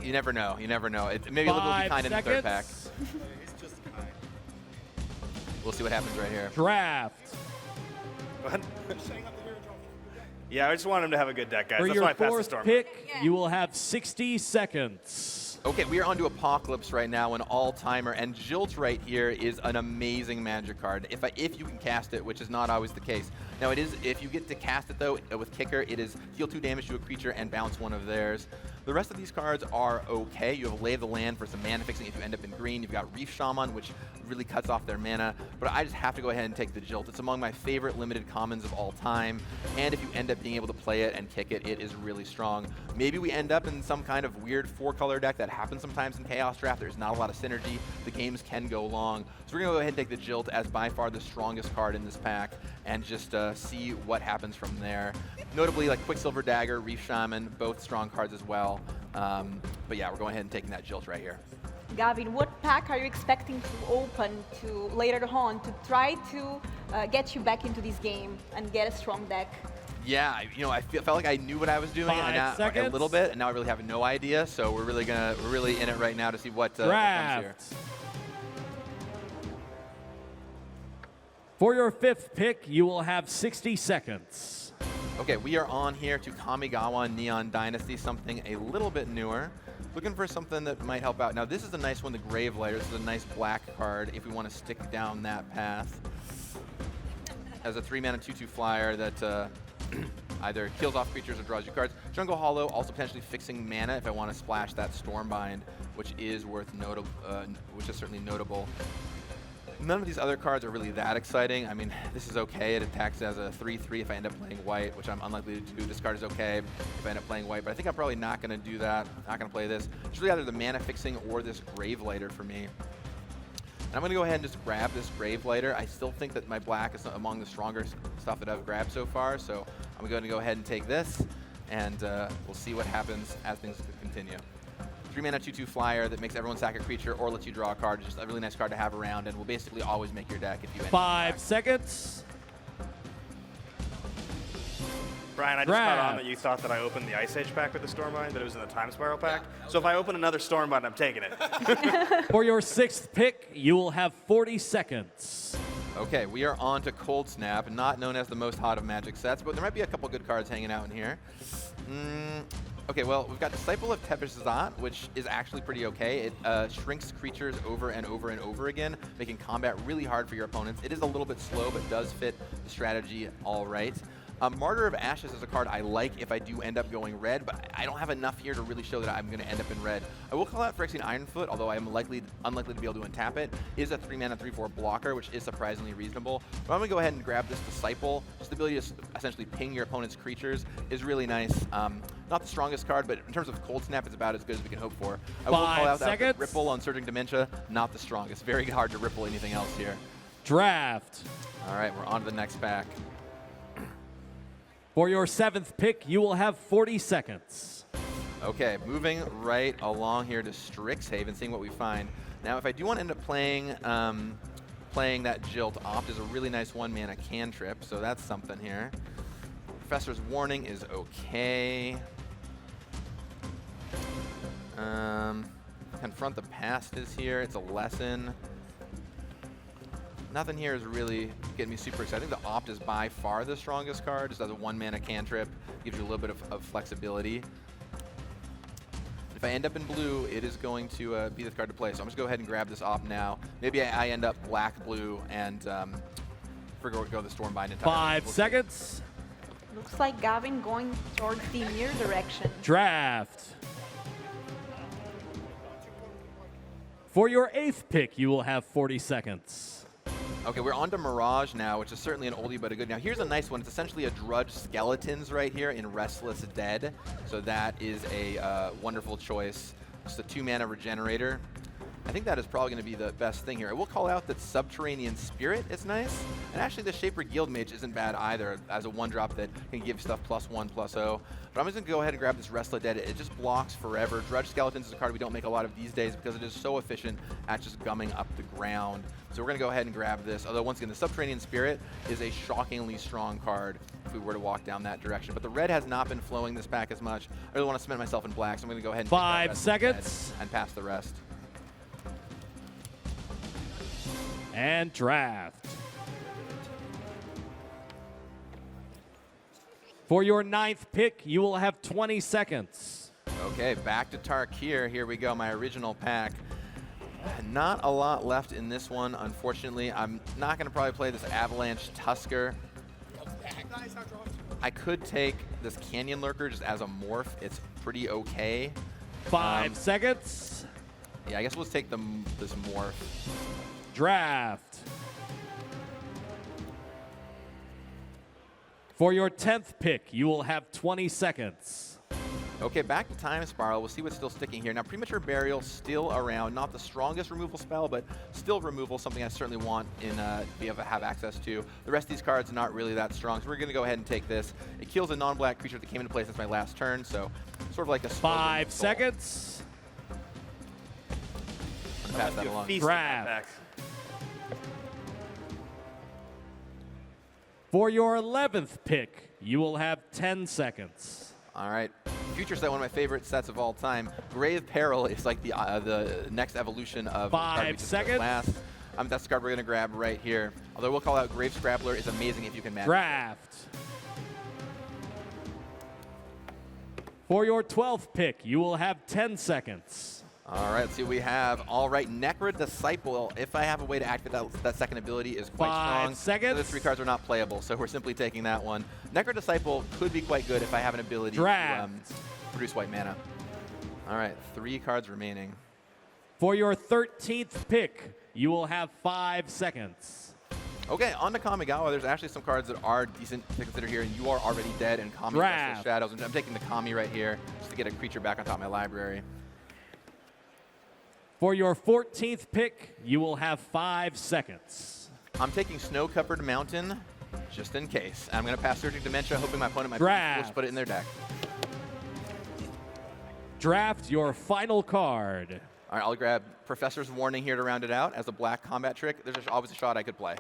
you never know. You never know. Maybe a little bit kind in the third pack. We'll see what happens right here. Draft. What? Yeah, I just want him to have a good deck, guys. For That's your why I passed the fourth Storm. pick, you will have 60 seconds. Okay, we are on to Apocalypse right now, an all-timer, and Jilt right here is an amazing Magic card, if you can cast it, which is not always the case. Now it is, if you get to cast it though, with Kicker, it is deal 2 damage to a creature and bounce 1 of theirs. The rest of these cards are okay. You have Lay of the Land for some mana fixing if you end up in green. You've got Reef Shaman, which really cuts off their mana, but I just have to go ahead and take the Jilt. It's among my favorite limited commons of all time, and if you end up being able to play it and kick it, it is really strong. Maybe we end up in some kind of weird 4-color deck that happens sometimes in Chaos Draft. There's not a lot of synergy. The games can go long. So we're going to go ahead and take the Jilt as by far the strongest card in this pack and just see what happens from there. Notably, like Quicksilver Dagger, Reef Shaman, both strong cards as well. But yeah, we're going ahead and taking that Jilt right here. Gavin, what pack are you expecting to open to later on to try to get you back into this game and get a strong deck? Yeah, I felt like I knew what I was doing a little bit, and now I really have no idea. So we're really in it right now to see what comes here. For your 5th pick, you will have 60 seconds. Okay, we are on here to Kamigawa Neon Dynasty, something a little bit newer. Looking for something that might help out. Now, this is a nice one, the Gravelighter. This is a nice black card if we want to stick down that path. As a 3-mana 2/2 flyer that either kills off creatures or draws you cards. Jungle Hollow, also potentially fixing mana if I want to splash that Stormbind, which is which is certainly notable. None of these other cards are really that exciting. I mean, this is okay. It attacks as a 3/3 if I end up playing white, which I'm unlikely to do. This card is okay if I end up playing white, but I think I'm probably not going to do that. Not going to play this. It's really either the mana fixing or this Gravelighter for me. And I'm going to go ahead and just grab this Gravelighter. I still think that my black is among the stronger stuff that I've grabbed so far, so I'm going to go ahead and take this, and we'll see what happens as things continue. 3-mana 2/2 flyer that makes everyone sack a creature or lets you draw a card. Just a really nice card to have around, and will basically always make your deck if you end 5 seconds. Brian, I just caught on that you thought that I opened the Ice Age pack with the Stormbind, but it was in the Time Spiral pack. So if I open another Stormbind, I'm taking it. For your 6th pick, you will have 40 seconds. Okay, we are on to Cold Snap, not known as the most hot of Magic sets, but there might be a couple good cards hanging out in here. Okay, well, we've got Disciple of Tepizat, which is actually pretty okay. It shrinks creatures over and over and over again, making combat really hard for your opponents. It is a little bit slow, but does fit the strategy all right. Martyr of Ashes is a card I like if I do end up going red, but I don't have enough here to really show that I'm going to end up in red. I will call out Phyrexian Ironfoot, although I am unlikely to be able to untap it. It is a 3-mana 3/4 blocker, which is surprisingly reasonable. But I'm going to go ahead and grab this Disciple. Just the ability to essentially ping your opponent's creatures is really nice. Not the strongest card, but in terms of Cold Snap, it's about as good as we can hope for. I will call out that Ripple on Surging Dementia, not the strongest. Very hard to ripple anything else here. Draft. All right, we're on to the next pack. For your 7th pick, you will have 40 seconds. Okay, moving right along here to Strixhaven, seeing what we find. Now, if I do want to end up playing that Jilt, Opt is a really nice 1-mana cantrip, so that's something here. Professor's Warning is okay. Confront the Past is here. It's a lesson. Nothing here is really getting me super excited. I think the Opt is by far the strongest card. Just as a 1-mana cantrip, gives you a little bit of flexibility. If I end up in blue, it is going to be the card to play. So I'm just go ahead and grab this Opt now. Maybe I end up black-blue and go the Stormbind entirely. 5 seconds. Looks like Gavin going towards the mirror direction. Draft. For your 8th pick, you will have 40 seconds. Okay, we're on to Mirage now, which is certainly an oldie but a good. Now, here's a nice one. It's essentially a Drudge Skeletons right here in Restless Dead. So that is a wonderful choice. Just a 2-mana regenerator. I think that is probably going to be the best thing here. I will call out that Subterranean Spirit is nice. And actually, the Shaper Guildmage isn't bad either as a 1-drop that can give stuff +1/+0. But I'm just going to go ahead and grab this Restless Dead. It just blocks forever. Drudge Skeletons is a card we don't make a lot of these days because it is so efficient at just gumming up the ground. So we're going to go ahead and grab this. Although, once again, the Subterranean Spirit is a shockingly strong card if we were to walk down that direction. But the red has not been flowing this pack as much. I really want to cement myself in black, so I'm going to go ahead and 5 seconds. And pass the rest. And draft. For your 9th pick, you will have 20 seconds. Okay, back to Tarkir. Here we go, my original pack. Not a lot left in this one, unfortunately. I'm not going to probably play this Avalanche Tusker. I could take this Canyon Lurker just as a morph. It's pretty okay. 5 seconds. Yeah, I guess we'll take this morph. Draft. For your 10th pick, you will have 20 seconds. Okay, back to Time Spiral. We'll see what's still sticking here. Now, Premature Burial still around. Not the strongest removal spell, but still removal, something I certainly want in be able to have access to. The rest of these cards are not really that strong, so we're going to go ahead and take this. It kills a non-black creature that came into play since my last turn, so sort of like a 5 seconds. Pass that along. Draft. For your 11th pick, you will have 10 seconds. All right. Future set, one of my favorite sets of all time. Grave Peril is like the next evolution of 5 seconds. Last. That's the card we're going to grab right here. Although we'll call out Grave Scrabbler is amazing if you can manage. Draft. For your 12th pick, you will have 10 seconds. All right, let's see what we have. All right, Necro Disciple. If I have a way to activate that second ability, is quite 5 strong. seconds. The 3 cards are not playable, so we're simply taking that one. Necro Disciple could be quite good if I have an ability to produce white mana. All right, 3 cards remaining. For your 13th pick, you will have 5 seconds. Okay, on to Kamigawa. There's actually some cards that are decent to consider here, and you are already dead, and Kami Restless Shadows. I'm taking the Kami right here just to get a creature back on top of my library. For your 14th pick, you will have 5 seconds. I'm taking Snow-Covered Mountain just in case. I'm going to pass Surging Dementia, hoping my opponent might just put it in their deck. Draft your final card. All right, I'll grab Professor's Warning here to round it out as a black combat trick. There's always a shot I could play.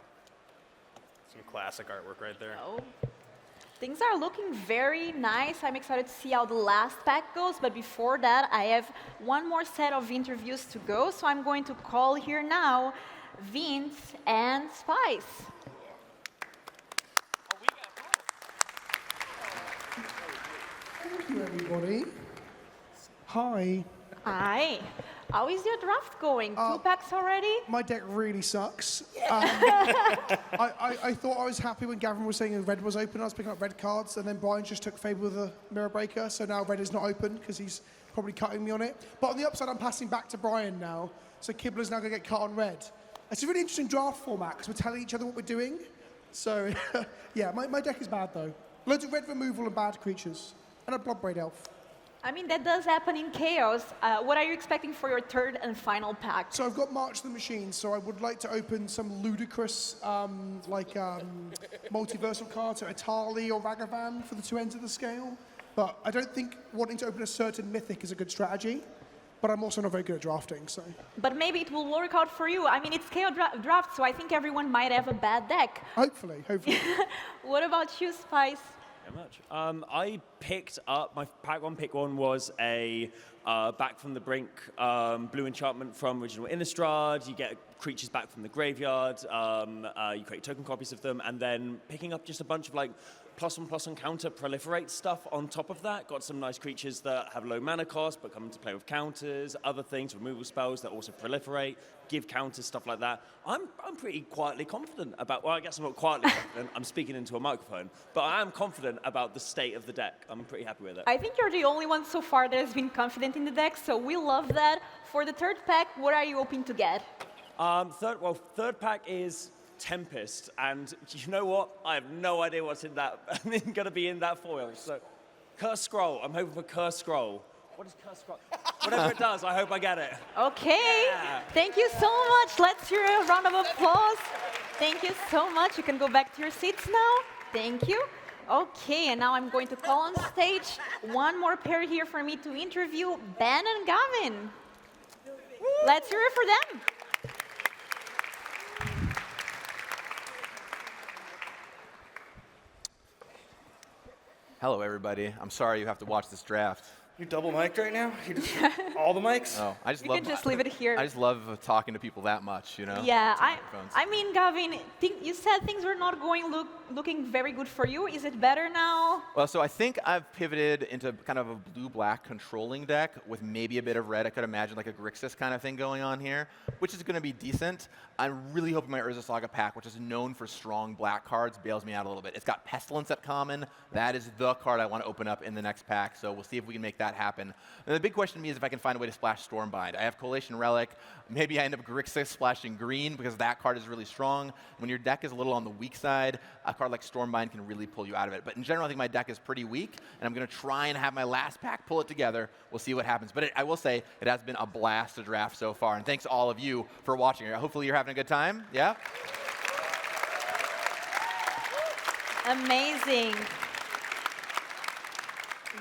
Some classic artwork right there. Oh. Things are looking very nice. I'm excited to see how the last pack goes. But before that, I have one more set of interviews to go. So I'm going to call here now Vince and Spice. Thank you, everybody. Hi. Hi. How is your draft going? 2 packs already? My deck really sucks. I thought I was happy when Gavin was saying red was open. I was picking up red cards, and then Brian just took Fable with a Mirror Breaker, so now red is not open because he's probably cutting me on it. But on the upside, I'm passing back to Brian now, so Kibler's now going to get cut on red. It's a really interesting draft format because we're telling each other what we're doing. So, yeah, my deck is bad, though. Loads of red removal and bad creatures. And a Bloodbraid Elf. I mean, that does happen in Chaos. What are you expecting for your 3rd and final pack? So I've got March the Machine, so I would like to open some ludicrous, multiversal cards, so Atali or Ragavan for the 2 ends of the scale. But I don't think wanting to open a certain mythic is a good strategy. But I'm also not very good at drafting, so. But maybe it will work out for you. I mean, it's Chaos draft, so I think everyone might have a bad deck. Hopefully. What about you, Spice? very much. I picked up, my pack one pick one was a Back from the Brink blue enchantment from original Innistrad. You get creatures back from the graveyard. You create token copies of them, and then picking up just a bunch of like +1/+1 counter proliferate stuff on top of that. Got some nice creatures that have low mana cost but come into play with counters, other things, removal spells that also proliferate, give counters, stuff like that. I'm pretty quietly confident about, well, I guess I'm not quietly confident, I'm speaking into a microphone, but I am confident about the state of the deck. I'm pretty happy with it. I think you're the only one so far that has been confident in the deck, so we love that. For the third pack, what are you hoping to get? Third pack is Tempest, and you know what? I have no idea what's in that, going to be in that foil. So, Curse Scroll. I'm hoping for Curse Scroll. What is Curse Scroll? Whatever it does, I hope I get it. Okay, Yeah. Thank you so much. Let's hear a round of applause. Thank you so much. You can go back to your seats now. Thank you. Okay, and now I'm going to call on stage one more pair here for me to interview, Ben and Gavin. Let's hear it for them. Hello, everybody. I'm sorry you have to watch this draft. You double mic'd right now? You just all the mics? Oh, I just You love. can just leave it here. I just love talking to people that much, you know. Yeah, Two microphones. I mean, Gavin, you said things were not looking very good for you. Is it better now? Well, so I think I've pivoted into kind of a blue-black controlling deck with maybe a bit of red. I could imagine like a Grixis kind of thing going on here, which is going to be decent. I'm really hoping my Urza Saga pack, which is known for strong black cards, bails me out a little bit. It's got Pestilence at common. That is the card I want to open up in the next pack, so we'll see if we can make that happen. And the big question to me is if I can find a way to splash Stormbind. I have Collation Relic. Maybe I end up Grixis splashing green because that card is really strong. When your deck is a little on the weak side, a card like Stormbind can really pull you out of it. But in general, I think my deck is pretty weak, and I'm going to try and have my last pack pull it together. We'll see what happens. But I will say it has been a blast to draft so far, and thanks to all of you for watching. Hopefully you're having a good time. Yeah? Amazing.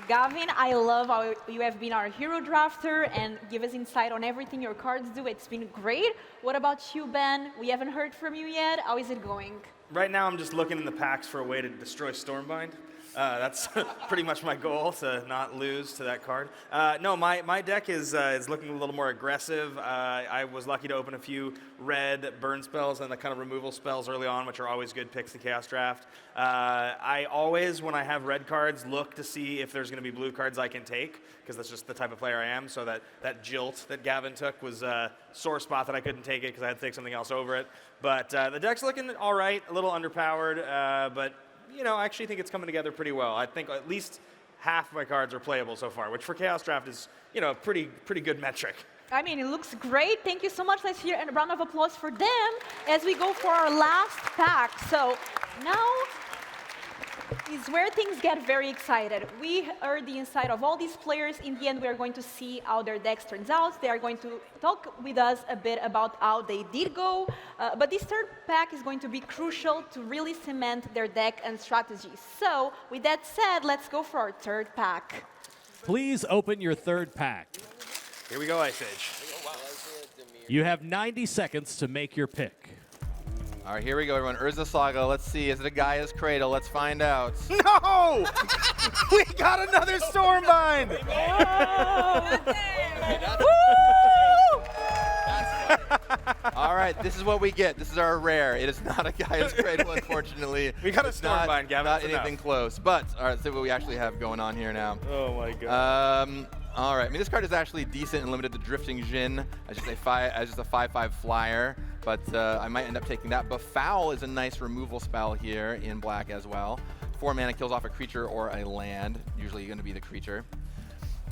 Gavin, I love how you have been our hero drafter and give us insight on everything your cards do. It's been great. What about you, Ben? We haven't heard from you yet. How is it going? Right now, I'm just looking in the packs for a way to destroy Stormbind. That's pretty much my goal, to not lose to that card. No, my deck is looking a little more aggressive. I was lucky to open a few red burn spells and the kind of removal spells early on, which are always good picks in Chaos Draft. I always, when I have red cards, look to see if there's going to be blue cards I can take, because that's just the type of player I am. So that Jilt that Gavin took was a sore spot that I couldn't take it because I had to take something else over it. But the deck's looking all right, a little underpowered, but you know, I actually think it's coming together pretty well. I think at least half of my cards are playable so far, which for Chaos Draft is, you know, a pretty good metric. I mean, it looks great. Thank you so much. Let's hear a round of applause for them as we go for our last pack. So now is where things get very excited. We heard the insight of all these players. In the end, we are going to see how their decks turns out. They are going to talk with us a bit about how they did go. But this third pack is going to be crucial to really cement their deck and strategy. So with that said, let's go for our third pack. Please open your third pack. Here we go, Ice Age. You have 90 seconds to make your pick. All right, here we go, everyone. Urza Saga. Let's see. Is it a Gaia's Cradle? Let's find out. No! We got another Stormbind! All right, this is what we get. This is our rare. It is not a Gaia's Cradle, unfortunately. We got a It's not- Stormbind, Gavin. Not That's anything enough. close. But, all right, let's see what we actually have going on here now. Oh my god. All right, I mean, this card is actually decent and limited to Drifting Djinn as just a 5/5 flyer, but I might end up taking that. Befoul is a nice removal spell here in black as well. 4 mana, kills off a creature or a land, usually going to be the creature.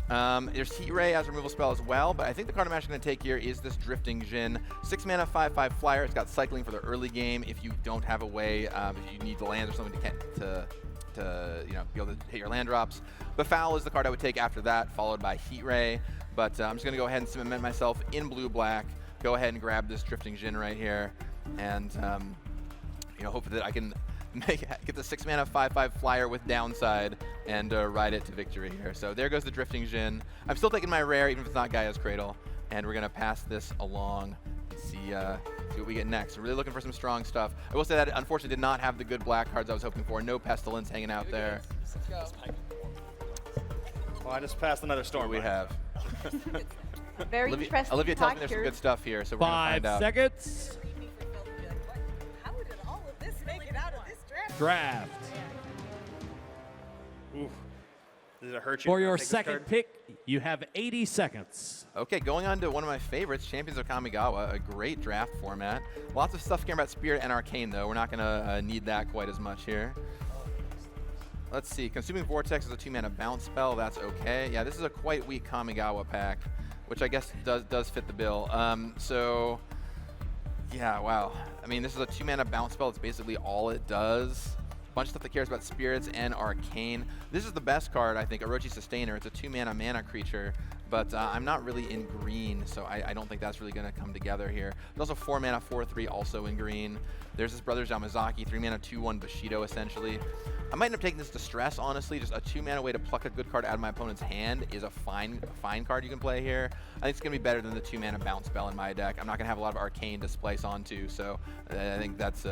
There's Heat Ray as a removal spell as well, but I think the card I'm actually going to take here is this Drifting Djinn. 6 mana, 5/5 flyer. It's got cycling for the early game if you don't have a way, if you need the lands or something to you know, be able to hit your land drops. Befoul is the card I would take after that, followed by Heat Ray. But I'm just going to go ahead and cement myself in blue-black. Go ahead and grab this Drifting Djinn right here, and you know, hope that I can get the 6 mana 5/5 flyer with downside and ride it to victory here. So there goes the Drifting Djinn. I'm still taking my rare, even if it's not Gaia's Cradle, and we're going to pass this along and see what we get next. Really looking for some strong stuff. I will say that unfortunately did not have the good black cards I was hoping for. No Pestilence hanging out there. Well, I just passed another storm. What we have. Very interesting. Olivia tells me pack there's some here. good stuff here, so we're going to 5 find out. seconds. How did all of this make it out of this draft? Draft. Oof. Does it hurt you? For to your take this second card? pick, you have 80 seconds. Okay, going on to one of my favorites, Champions of Kamigawa, a great draft format. Lots of stuff here about Spirit and Arcane, though. We're not going to need that quite as much here. Let's see. Consuming Vortex is a 2-mana bounce spell. That's okay. Yeah, this is a quite weak Kamigawa pack, which I guess does fit the bill. So, yeah, wow. I mean, this is a 2-mana bounce spell. It's basically all it does. Bunch of stuff that cares about Spirits and Arcane. This is the best card, I think, Orochi Sustainer. It's a 2-mana mana creature, but I'm not really in green, so I don't think that's really going to come together here. There's also 4-mana 4/3 also in green. There's this Brothers Yamazaki, 3-mana 2/1 Bushido, essentially. I might end up taking this Distress, honestly. Just a 2-mana way to pluck a good card out of my opponent's hand is a fine card you can play here. I think it's going to be better than the 2-mana bounce spell in my deck. I'm not going to have a lot of Arcane to splice onto, so I think that's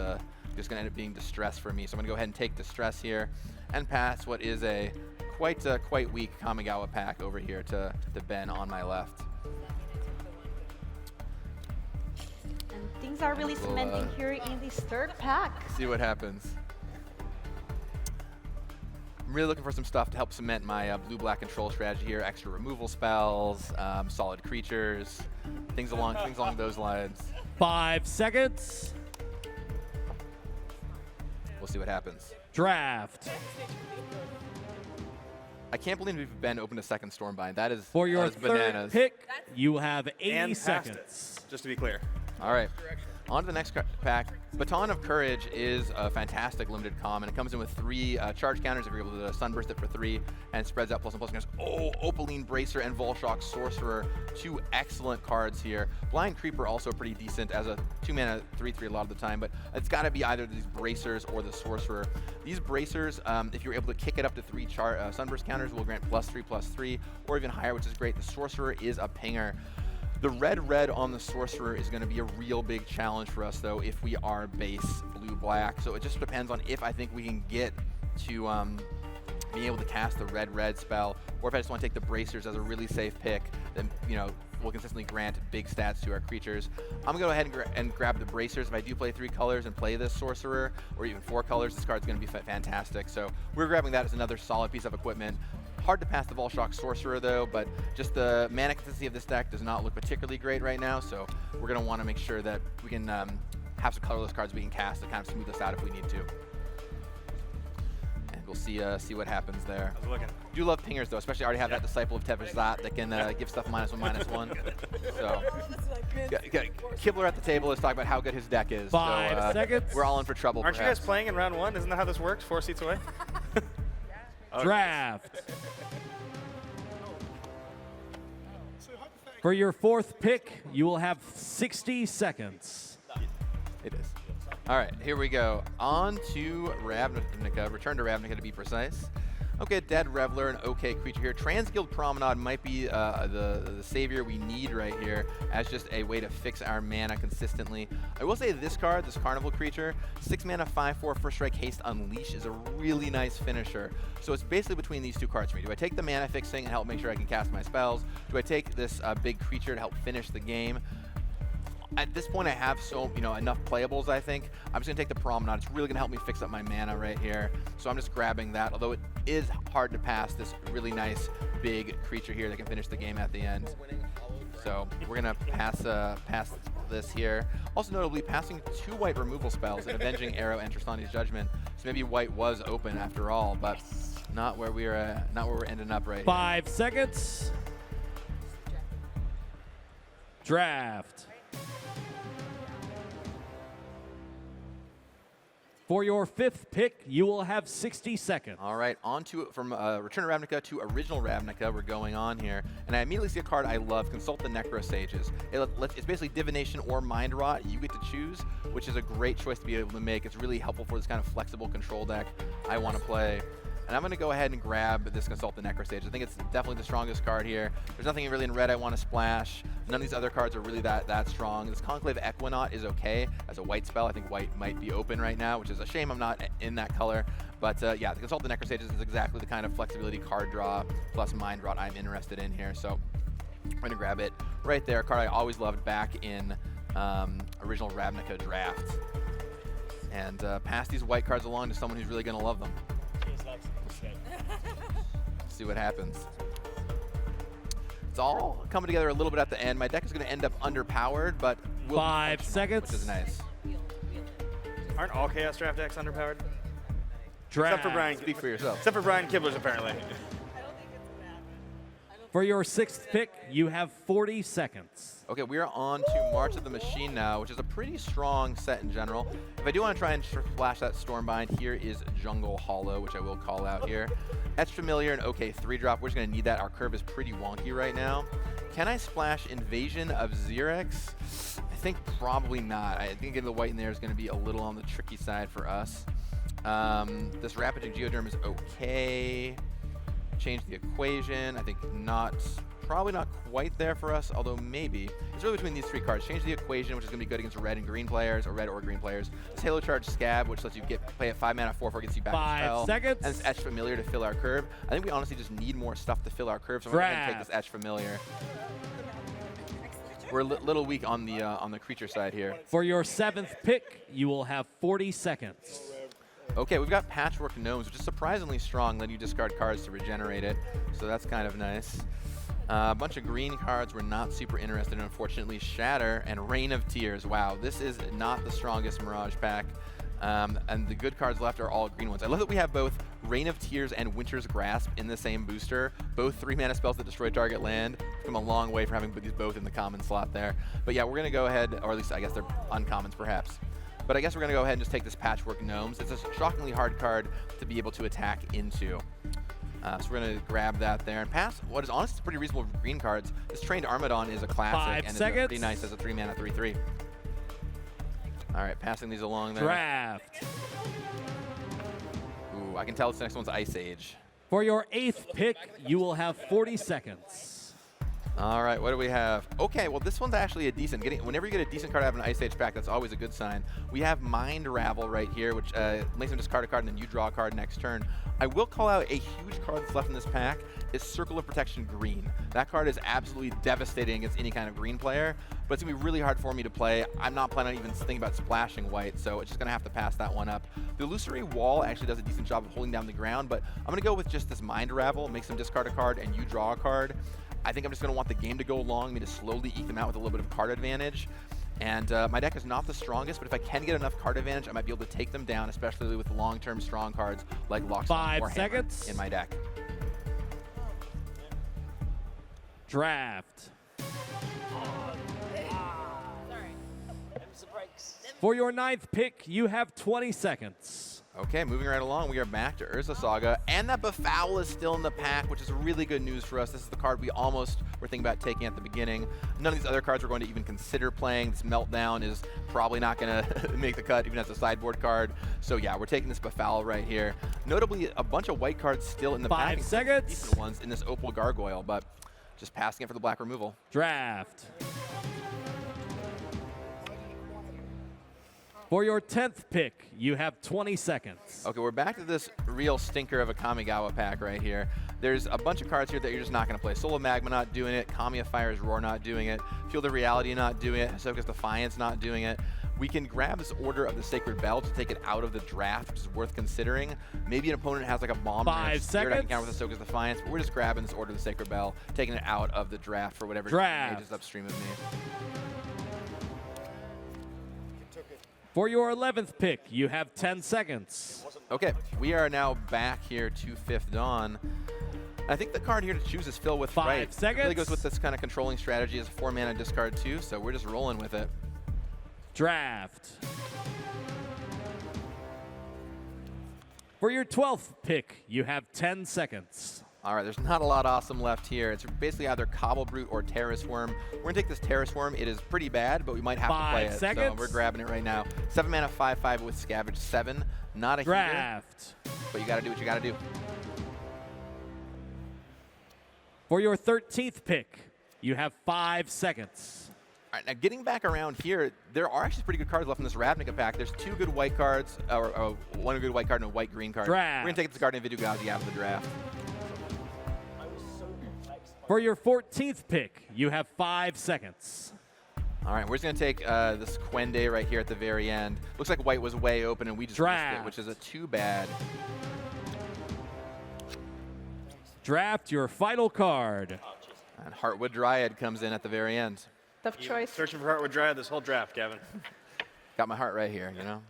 just going to end up being Distress for me. So I'm going to go ahead and take Distress here and pass what is a quite weak Kamigawa pack over here to Ben on my left. And things are really cementing here in this third pack. See what happens. I'm really looking for some stuff to help cement my blue-black control strategy here. Extra removal spells, solid creatures, things along those lines. 5 seconds. We'll see what happens. Draft. I can't believe Ben opened a second Stormbind. That is For your that is bananas. third pick, you have 80 And passed seconds. it, just to be clear. All right. On to the next pack. Baton of Courage is a fantastic limited common. It comes in with 3 charge counters if you're able to Sunburst it for 3, and spreads out plus and plus against. Oh, Opaline Bracer and Volshock Sorcerer. 2 excellent cards here. Blind Creeper also pretty decent as a 2-mana 3/3 a lot of the time, but it's got to be either these Bracers or the Sorcerer. These Bracers, if you're able to kick it up to 3 Sunburst counters, will grant +3/+3, or even higher, which is great. The Sorcerer is a pinger. The red on the Sorcerer is going to be a real big challenge for us, though, if we are base blue-black. So it just depends on if I think we can get to being able to cast the red spell, or if I just want to take the Bracers as a really safe pick, then, you know, we'll consistently grant big stats to our creatures. I'm going to go ahead and grab the Bracers. If I do play 3 colors and play this Sorcerer, or even 4 colors, this card's going to be fantastic. So we're grabbing that as another solid piece of equipment. Hard to pass the Volshock Sorcerer, though, but just the mana consistency of this deck does not look particularly great right now, so we're going to want to make sure that we can have some colorless cards we can cast to kind of smooth us out if we need to. And we'll see what happens there. I was looking. I do love pingers, though, especially I already have that Disciple of Tevizat that can give stuff -1/-1. So, Kibler at the table is talking about how good his deck is. 5 seconds. We're all in for trouble, Aren't you perhaps. guys playing in round 1? Isn't that how this works? 4 seats away? Draft. For your 4th pick, you will have 60 seconds. It is. All right, here we go. On to Ravnica. Return to Ravnica to be precise. Okay, Dead Reveler, an okay creature here. Transguild Promenade might be the savior we need right here as just a way to fix our mana consistently. I will say this card, this Carnival creature, 6 mana, 5/4, first strike, haste, unleash is a really nice finisher. So it's basically between these 2 cards for me. Do I take the mana fixing and help make sure I can cast my spells? Do I take this big creature to help finish the game? At this point, I have enough playables, I think. I'm just going to take the Promenade. It's really going to help me fix up my mana right here. So I'm just grabbing that, although it is hard to pass this really nice, big creature here that can finish the game at the end. So we're going to pass this here. Also notably, passing 2 white removal spells and Avenging Arrow and Tristani's Judgment. So maybe white was open after all, but not where we're ending up right 5 seconds. Draft. For your 5th pick, you will have 60 seconds. All right, on to from Return to Ravnica to Original Ravnica. We're going on here, and I immediately see a card I love. Consult the Necro Sages. It's basically Divination or Mind Rot. You get to choose, which is a great choice to be able to make. It's really helpful for this kind of flexible control deck I want to play. And I'm going to go ahead and grab this Consult the Necro Sage. I think it's definitely the strongest card here. There's nothing really in red I want to splash. None of these other cards are really that strong. This Conclave Equinaut is okay as a white spell. I think white might be open right now, which is a shame I'm not in that color. But yeah, the Consult the Necro Sage is exactly the kind of flexibility card draw plus mind rot I'm interested in here. So I'm going to grab it right there. A card I always loved back in original Ravnica draft. And pass these white cards along to someone who's really going to love them. See what happens. It's all coming together a little bit at the end. My deck is going to end up underpowered, but will 5 seconds. Which is nice. Aren't all Chaos Draft decks underpowered? Draft. Except for Brian. Speak for yourself. Except for Brian Kibler's, apparently. For your 6th pick, you have 40 seconds. Okay, we are on to March of the Machine now, which is a pretty strong set in general. If I do want to try and flash that Stormbind, here is Jungle Hollow, which I will call out here. Etched Familiar and OK 3-drop. We're just going to need that. Our curve is pretty wonky right now. Can I splash Invasion of Xerix? I think probably not. I think getting the white in there is going to be a little on the tricky side for us. This Rapid Geoderm is okay. Change the equation. I think probably not quite there for us, although maybe. It's really between these 3 cards. Change the equation, which is going to be good against red and green players, or red or green players. This Halo Charge Scab, which lets you play at 5 mana, 4/4, gets you back 5 seconds. And it's Etched Familiar to fill our curve. I think we honestly just need more stuff to fill our curve, so I'm going to take this Etched Familiar. We're a little weak on the creature side here. For your 7th pick, you will have 40 seconds. Okay, we've got Patchwork Gnomes, which is surprisingly strong, letting you discard cards to regenerate it. So that's kind of nice. A bunch of green cards we're not super interested in, unfortunately. Shatter and Rain of Tears. Wow, this is not the strongest Mirage pack. And the good cards left are all green ones. I love that we have both Rain of Tears and Winter's Grasp in the same booster. Both 3-mana spells that destroy target land. We've come a long way from having these both in the common slot there. But yeah, we're going to go ahead, or at least I guess they're uncommons perhaps. But I guess we're going to go ahead and just take this Patchwork Gnomes. It's a shockingly hard card to be able to attack into. So we're going to grab that there and pass what is honestly pretty reasonable green cards. This Trained Armadon is a classic 5 and seconds. is pretty nice as a 3-mana 3/3. All right, passing these along there. Draft. Ooh, I can tell this next one's Ice Age. For your 8th pick, you will have 40 seconds. All right, what do we have? Okay, well, this one's actually a decent. Whenever you get a decent card out of an Ice Age pack, that's always a good sign. We have Mind Ravel right here, which makes him discard a card, and then you draw a card next turn. I will call out a huge card that's left in this pack is Circle of Protection Green. That card is absolutely devastating against any kind of green player, but it's going to be really hard for me to play. I'm not planning on even thinking about splashing white, so it's just going to have to pass that one up. The Illusory Wall actually does a decent job of holding down the ground, but I'm going to go with just this Mind Ravel, makes him discard a card, and you draw a card. I think I'm just going to want the game to go along, me to slowly eke them out with a little bit of card advantage. And my deck is not the strongest, but if I can get enough card advantage, I might be able to take them down, especially with long-term strong cards like Locksmith 5 or Hammer seconds. in my deck. Draft. For your 9th pick, you have 20 seconds. Okay, moving right along, we are back to Urza Saga, and that Befoul is still in the pack, which is really good news for us. This is the card we almost were thinking about taking at the beginning. None of these other cards we're going to even consider playing. This Meltdown is probably not going to make the cut, even as a sideboard card. So yeah, we're taking this Befoul right here. Notably, a bunch of white cards still in the pack. 5 seconds. Decent ones in this Opal Gargoyle, but just passing it for the black removal. Draft. For your 10th pick, you have 20 seconds. Okay, we're back to this real stinker of a Kamigawa pack right here. There's a bunch of cards here that you're just not going to play. Soul of Magma not doing it, Kamiya Fire's Roar not doing it, Field of Reality not doing it, Ahsoka's Defiance not doing it. We can grab this Order of the Sacred Bell to take it out of the draft, which is worth considering. Maybe an opponent has like a bomb 5 seconds. I can counter with Ahsoka's Defiance, but we're just grabbing this Order of the Sacred Bell, taking it out of the draft for whatever Draft. is upstream of me. For your 11th pick, you have 10 seconds. Okay, we are now back here to 5th Dawn. I think the card here to choose is Fill with 5 Fright. seconds. It really goes with this kind of controlling strategy as a 4-mana discard too, so we're just rolling with it. Draft. For your 12th pick, you have 10 seconds. All right, there's not a lot awesome left here. It's basically either Cobble Brute or Terrace Worm. We're going to take this Terrace Worm. It is pretty bad, but we might have to play it. 5 seconds. So we're grabbing it right now. 7 mana, 5/5 with Scavenge 7. Not a heater, Draft. but you got to do what you got to do. For your 13th pick, you have 5 seconds. All right, now getting back around here, there are actually pretty good cards left in this Ravnica pack. There's 2 good white cards, or one good white card and a white-green card. Draft. We're going to take this Guardian Vidugazi out of the draft. For your 14th pick, you have 5 seconds. All right, we're just going to take this Quende right here at the very end. Looks like white was way open, and we just missed Draft. it, which is a too bad. Draft your final card. And Heartwood Dryad comes in at the very end. Tough choice. Searching for Heartwood Dryad this whole draft, Gavin. Got my heart right here, you know?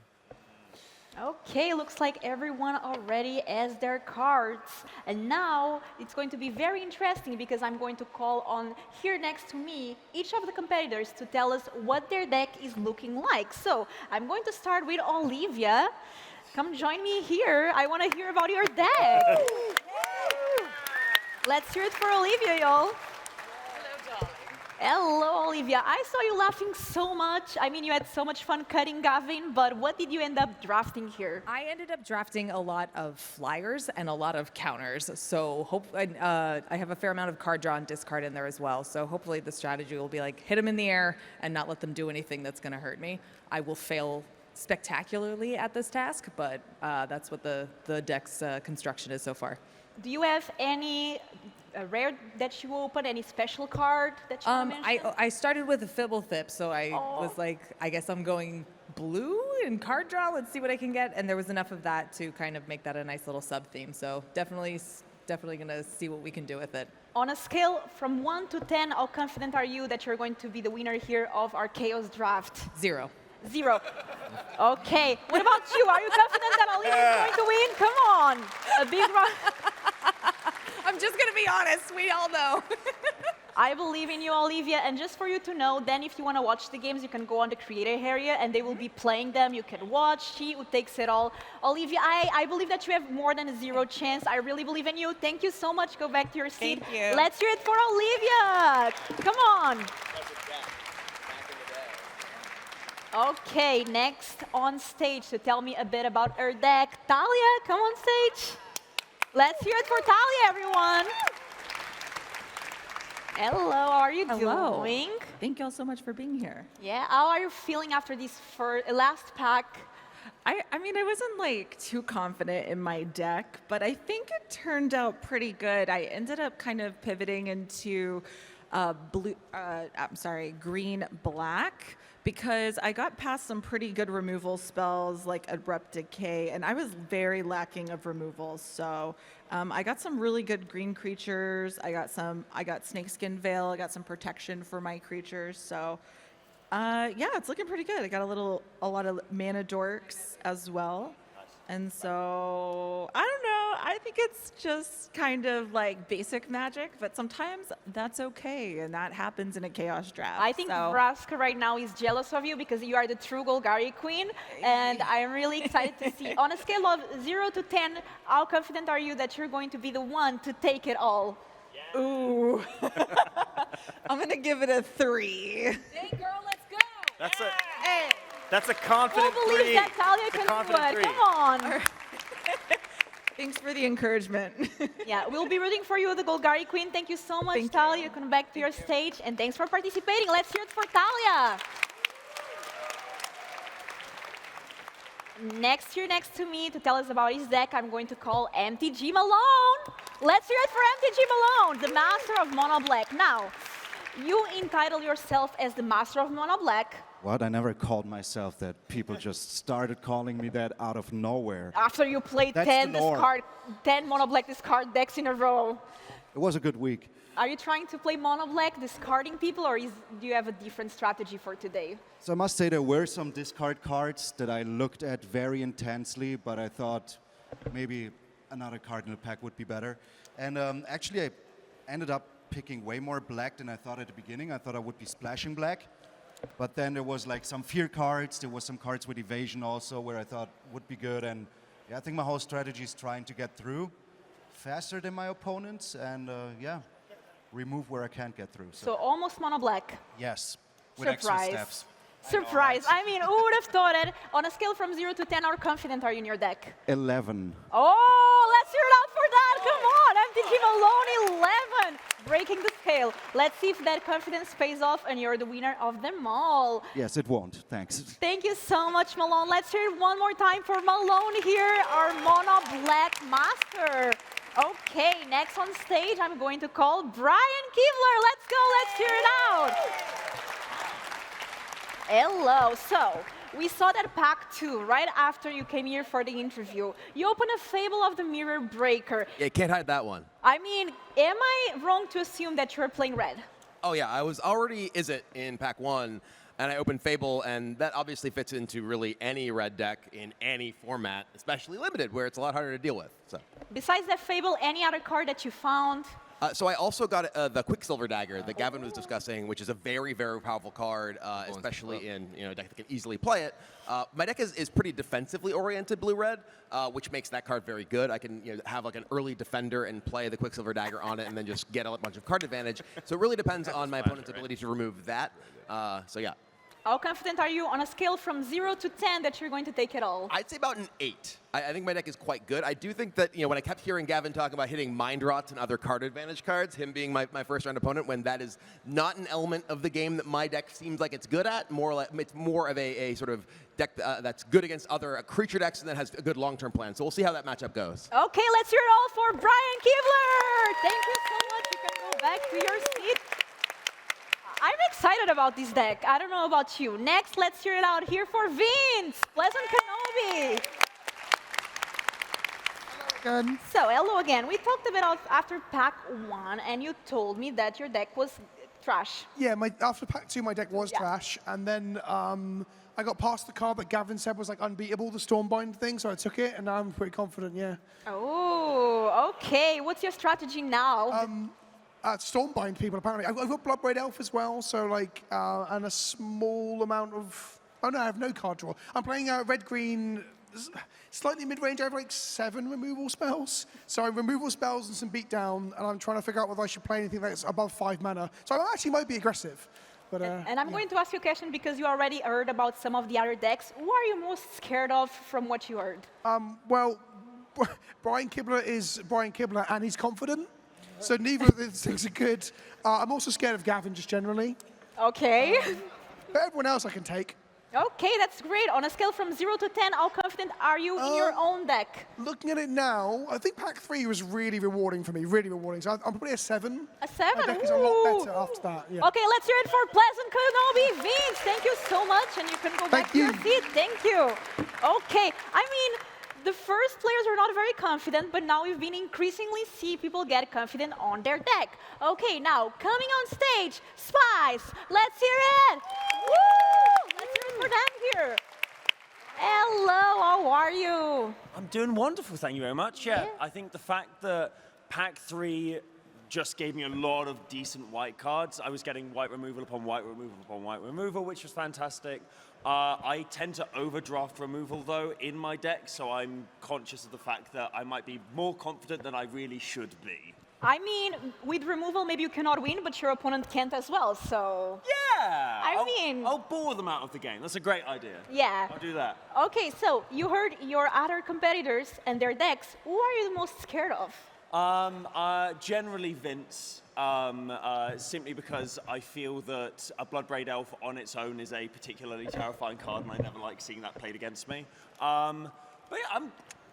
Okay, looks like everyone already has their cards. And now it's going to be very interesting because I'm going to call on here next to me each of the competitors to tell us what their deck is looking like. So I'm going to start with Olivia. Come join me here. I want to hear about your deck. Let's hear it for Olivia, y'all. Hello, Olivia. I saw you laughing so much. I mean, you had so much fun cutting Gavin, but what did you end up drafting here? I ended up drafting a lot of flyers and a lot of counters. So I have a fair amount of card draw and discard in there as well. So hopefully the strategy will be like hit them in the air and not let them do anything that's going to hurt me. I will fail spectacularly at this task, but that's what the deck's construction is so far. Do you have any rare that you open, any special card that you want to mention? I started with a Fibblethip, so I was like, I guess I'm going blue in card draw. Let's see what I can get. And there was enough of that to kind of make that a nice little sub-theme. So definitely going to see what we can do with it. On a scale from 1 to 10, how confident are you that you're going to be the winner here of our Chaos Draft? 0. 0. Okay. What about you? Are you confident that Olivia is going to win? Come on. A big round. I'm just going to be honest. We all know. I believe in you, Olivia. And just for you to know, then if you want to watch the games, you can go on the creator area and they will be playing them. You can watch. She who takes it all. Olivia, I believe that you have more than a 0 chance. I really believe in you. Thank you so much. Go back to your seat. Thank you. Let's hear it for Olivia. Come on. Okay, next on stage to tell me a bit about her deck, Talia, come on stage. Let's hear it for Talia, everyone. Hello, how are you doing? Thank you all so much for being here. Yeah, how are you feeling after this last pack? I mean, I wasn't like too confident in my deck, but I think it turned out pretty good. I ended up kind of pivoting into green black, because I got past some pretty good removal spells like Abrupt Decay, and I was very lacking of removals. So I got some really good green creatures. I got Snakeskin Veil. I got some protection for my creatures. So yeah, it's looking pretty good. I got a lot of mana dorks as well. And so, I don't know, I think it's just kind of like basic Magic, but sometimes that's okay, and that happens in a Chaos Draft. I think Vraska right now is jealous of you because you are the true Golgari Queen, and I'm really excited to see. On a scale of 0 to 10, how confident are you that you're going to be the one to take it all? Yeah. Ooh. I'm going to give it a 3. Hey, girl, let's go. That's a... Hey. That's a confident Who believes 3. that Talia can do it? Come on. Thanks for the encouragement. Yeah, we'll be rooting for you, the Golgari Queen. Thank you so much, Talia. Come back to your stage, and thanks for participating. Let's hear it for Talia. Next to me to tell us about his deck, I'm going to call MTG Malone. Let's hear it for MTG Malone, the master of Mono Black. Now, you entitle yourself as the master of Mono Black. What? I never called myself that. People just started calling me that out of nowhere. After you played That's 10 the norm. 10 Mono Black discard decks in a row. It was a good week. Are you trying to play Mono Black, discarding people, or do you have a different strategy for today? So I must say there were some discard cards that I looked at very intensely, but I thought maybe another card in the pack would be better. And actually, I ended up picking way more black than I thought at the beginning. I thought I would be splashing black. But then there was like some fear cards. There was some cards with evasion also where I thought would be good. And yeah, I think my whole strategy is trying to get through. faster than my opponents, and yeah, remove where I can't get through. So almost mono black. Yes, with extra Surprise. steps. Surprise. I mean, who would have thought it? On a scale from 0 to 10, how confident are you in your deck? 11. Oh, let's hear it out for that. Come on, MTG Malone 11. Breaking the scale. Let's see if that confidence pays off and you're the winner of them all. Yes, it won't. Thanks. Thank you so much, Malone. Let's hear it one more time for Malone here, our mono black master. Okay, next on stage, I'm going to call Brian Kibler. Let's go, let's hear it out. Hello. So, we saw that pack 2 right after you came here for the interview. You opened a Fable of the Mirror Breaker. Yeah, can't hide that one. I mean, am I wrong to assume that you're playing red? Oh yeah, I was already Izzet in pack 1, and I opened Fable, and that obviously fits into really any red deck in any format, especially limited, where it's a lot harder to deal with. So. Besides that Fable, any other card that you found? So I also got the Quicksilver Dagger that Gavin was discussing, which is a very, very powerful card, especially in a deck that can easily play it. My deck is pretty defensively oriented blue-red, which makes that card very good. I can have like an early defender and play the Quicksilver Dagger on it, and then just get a bunch of card advantage. So it really depends on my opponent's ability to remove that. So yeah. How confident are you on a scale from 0 to 10 that you're going to take it all? I'd say about an 8. I think my deck is quite good. I do think that, when I kept hearing Gavin talk about hitting Mind Rots and other card advantage cards, him being my first round opponent, when that is not an element of the game that my deck seems like it's good at, it's more of a sort of deck that's good against other creature decks and that has a good long-term plan. So we'll see how that matchup goes. Okay, let's hear it all for Brian Kibler. Thank you so much. You can go back to your seat. I'm excited about this deck. I don't know about you. Next, let's hear it out here for Vince, Pleasant Kenobi. Hello again. So, hello again. We talked a bit after pack 1, and you told me that your deck was trash. Yeah, after pack 2, my deck was trash, and then I got past the card that Gavin said was like unbeatable, the Stormbind thing, so I took it, and now I'm pretty confident, yeah. Oh, okay. What's your strategy now? Stormbind people, apparently. I've got Bloodbraid Elf as well, so and a small amount of... Oh no, I have no card draw. I'm playing red-green, slightly mid-range. I have like 7 removal spells. So removal spells and some beatdown, and I'm trying to figure out whether I should play anything that's above 5 mana. So I actually might be aggressive. But, and I'm going to ask you a question because you already heard about some of the other decks. Who are you most scared of from what you heard? Well, Brian Kibler is Brian Kibler, and he's confident. So neither of these things are good. I'm also scared of Gavin, just generally. Okay. But everyone else I can take. Okay, that's great. On a scale from 0 to 10, how confident are you in your own deck? Looking at it now, I think pack 3 was really rewarding for me, really rewarding. So I'm probably a 7. A 7? My deck is a lot better after that, yeah. Okay, let's hear it for Pleasant Kenobi. Vince, thank you so much, and you can go back to your seat. Thank you. Okay, I mean, the first players were not very confident, but now we've been increasingly see people get confident on their deck. Okay, now, coming on stage, Spice. Let's hear it. Woo! Let's hear it for them here. Hello, how are you? I'm doing wonderful, thank you very much. Yeah, I think the fact that pack 3 just gave me a lot of decent white cards. I was getting white removal upon white removal upon white removal, which was fantastic. I tend to overdraft removal, though, in my deck, so I'm conscious of the fact that I might be more confident than I really should be. I mean, with removal, maybe you cannot win, but your opponent can't as well, so... Yeah! I'll bore them out of the game. That's a great idea. Yeah. I'll do that. Okay, so you heard your other competitors and their decks. Who are you the most scared of? Generally Vince, simply because I feel that a Bloodbraid Elf on its own is a particularly terrifying card, and I never like seeing that played against me. But yeah,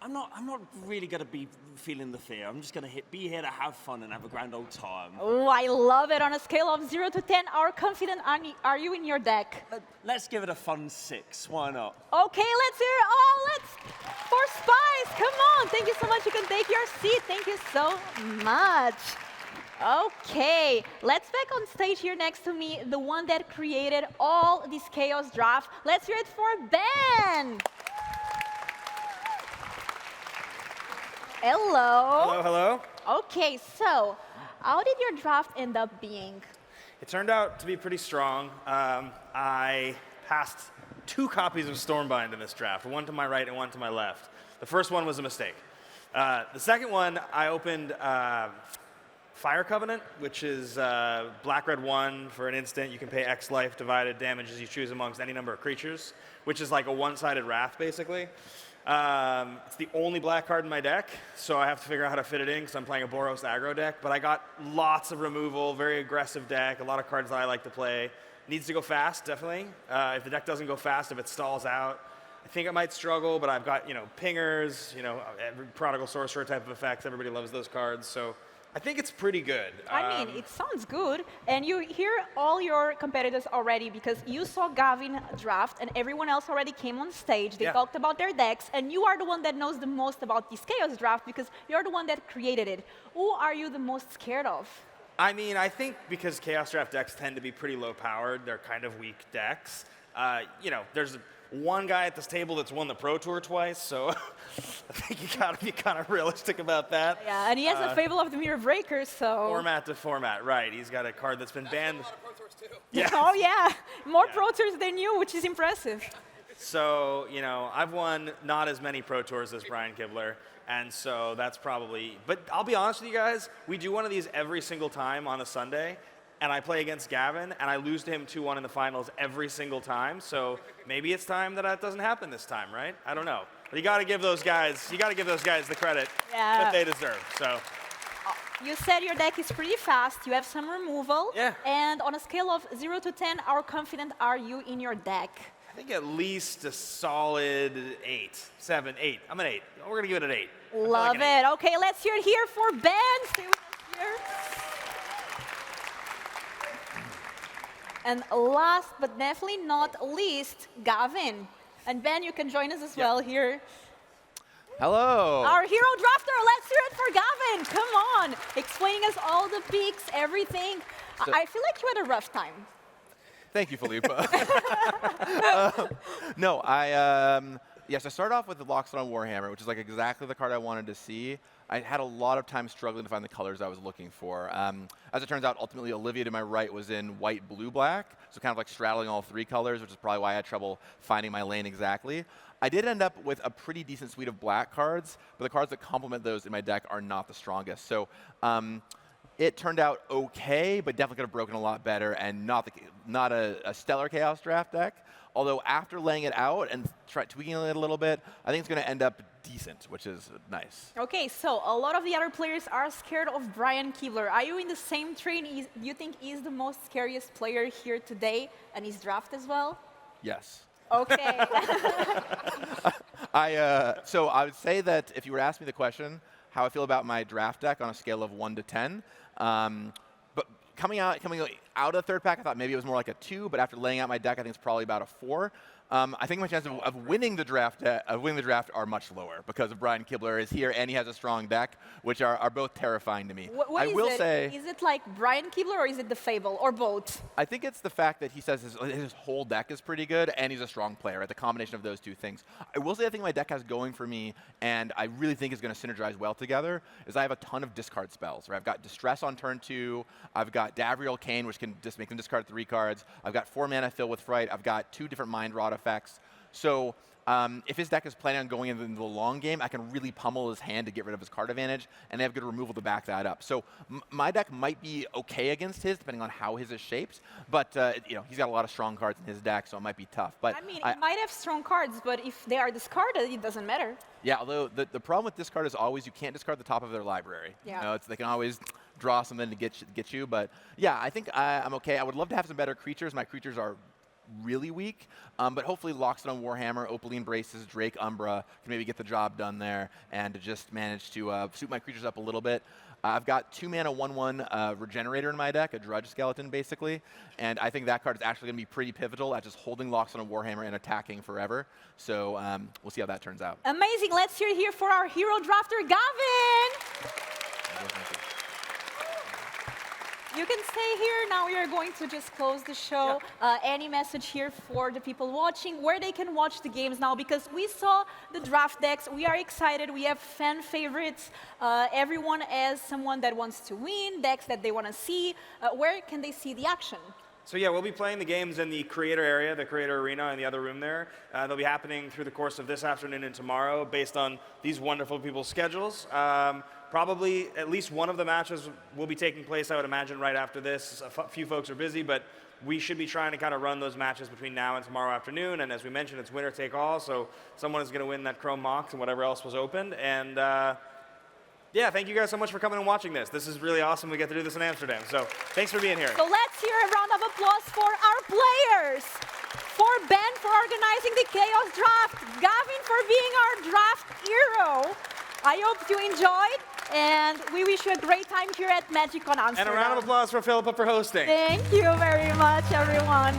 I'm not really going to be feeling the fear. I'm just going to be here to have fun and have a grand old time. Oh, I love it. On a scale of 0 to 10, how confident are you in your deck? Let's give it a fun 6. Why not? Okay, let's hear it all. For Spice. Come on. Thank you so much. You can take your seat. Thank you so much. Okay, let's back on stage here next to me, the one that created all this chaos draft. Let's hear it for Ben. Hello. Hello, hello. Okay, so how did your draft end up being? It turned out to be pretty strong. I passed 2 copies of Stormbind in this draft, one to my right and one to my left. The first one was a mistake. The second one, I opened Fire Covenant, which is black-red 1 for an instant. You can pay X life divided damage as you choose amongst any number of creatures, which is like a one-sided wrath, basically. It's the only black card in my deck, so I have to figure out how to fit it in because I'm playing a Boros aggro deck. But I got lots of removal, very aggressive deck, a lot of cards that I like to play. Needs to go fast, definitely. If the deck doesn't go fast, if it stalls out, I think I might struggle, but I've got, pingers, every Prodigal Sorcerer type of effects. Everybody loves those cards, so I think it's pretty good. I mean, it sounds good, and you hear all your competitors already because you saw Gavin draft, and everyone else already came on stage. They talked about their decks, and you are the one that knows the most about this Chaos draft because you're the one that created it. Who are you the most scared of? I mean, I think because Chaos Draft decks tend to be pretty low-powered, they're kind of weak decks. There's one guy at this table that's won the Pro Tour twice, so I think you got to be kind of realistic about that. Yeah, and he has a Fable of the Mirror Breakers, so... Format to format, right. He's got a card that's been banned. A lot of Pro Tours too. Yeah. Oh, yeah. More Pro Tours than you, which is impressive. So, I've won not as many Pro Tours as Brian Kibler, and so that's probably... But I'll be honest with you guys, we do one of these every single time on a Sunday, and I play against Gavin, and I lose to him 2-1 in the finals every single time. So maybe it's time that doesn't happen this time, right? I don't know. But you got to give those guys the credit that they deserve. So you said your deck is pretty fast. You have some removal. Yeah. And on a scale of 0 to 10, how confident are you in your deck? I think at least a solid 8, 7, 8. I'm an 8. We're going to give it an 8. Love it. Okay, let's hear it here for Ben. Stay with us here. And last but definitely not least, Gavin. And Ben, you can join us as well here. Hello. Our hero drafter, let's hear it for Gavin. Come on, explaining us all the picks, everything. I feel like you had a rough time. Thank you, Philippa. Yes, I started off with the Loxodon Warhammer, which is like exactly the card I wanted to see. I had a lot of time struggling to find the colors I was looking for. As it turns out, ultimately, Olivia to my right was in white, blue, black, so kind of like straddling all three colors, which is probably why I had trouble finding my lane exactly. I did end up with a pretty decent suite of black cards, but the cards that complement those in my deck are not the strongest. So it turned out okay, but definitely could have broken a lot better, and not a stellar Chaos Draft deck. Although after laying it out and tweaking it a little bit, I think it's going to end up decent, which is nice. Okay, so a lot of the other players are scared of Brian Kibler. Are you in the same train? Do you think he's the most scariest player here today, and his draft as well? Yes. Okay. So I would say that if you were to ask me the question, how I feel about my draft deck on a scale of 1 to 10, but coming out of the third pack, I thought maybe it was more like a 2, but after laying out my deck, I think it's probably about a 4. I think my chances of winning the draft are much lower because of Brian Kibler is here and he has a strong deck, which are both terrifying to me. What I will say, is it like Brian Kibler or is it the Fable or both? I think it's the fact that he says his whole deck is pretty good and he's a strong player. Right? The combination of those two things. I will say I think my deck has going for me, and I really think is going to synergize well together. Is I have a ton of discard spells. Right? I've got Distress on turn 2. I've got Davriel Kane, which can just make them discard 3 cards. I've got 4 mana Fill with Fright. I've got 2 different Mind Rot effects. So if his deck is planning on going into the long game, I can really pummel his hand to get rid of his card advantage, and I have good removal to back that up. So my deck might be okay against his, depending on how his is shaped. But he's got a lot of strong cards in his deck, so it might be tough. But I mean, it might have strong cards, but if they are discarded, it doesn't matter. Yeah, although the problem with discard is always you can't discard the top of their library. Yeah. They can always draw something to get you. But yeah, I think I'm okay. I would love to have some better creatures. My creatures are really weak, but hopefully Loxodon Warhammer, Opaline Braces, Drake Umbra can maybe get the job done there and to just manage to suit my creatures up a little bit. I've got 2 mana 1/1 Regenerator in my deck, a Drudge Skeleton basically, and I think that card is actually going to be pretty pivotal at just holding Loxodon Warhammer and attacking forever. So we'll see how that turns out. Amazing. Let's hear it here for our hero drafter, Gavin. You can stay here. Now we are going to just close the show. Any message here for the people watching, where they can watch the games now? Because we saw the draft decks. We are excited. We have fan favorites. Everyone has someone that wants to win, decks that they want to see. Where can they see the action? So yeah, we'll be playing the games in the creator area, the creator arena in the other room there. They'll be happening through the course of this afternoon and tomorrow based on these wonderful people's schedules. Probably at least one of the matches will be taking place, I would imagine, right after this. A few folks are busy, but we should be trying to kind of run those matches between now and tomorrow afternoon. And as we mentioned, it's winner take all, so someone is going to win that Chrome Mox and whatever else was opened. And yeah, thank you guys so much for coming and watching this. This is really awesome. We get to do this in Amsterdam. So thanks for being here. So let's hear a round of applause for our players. For Ben for organizing the Chaos Draft. Gavin for being our draft hero. I hope you enjoyed, and we wish you a great time here at MagicCon Amsterdam. And a round of applause for Philippa for hosting. Thank you very much, everyone.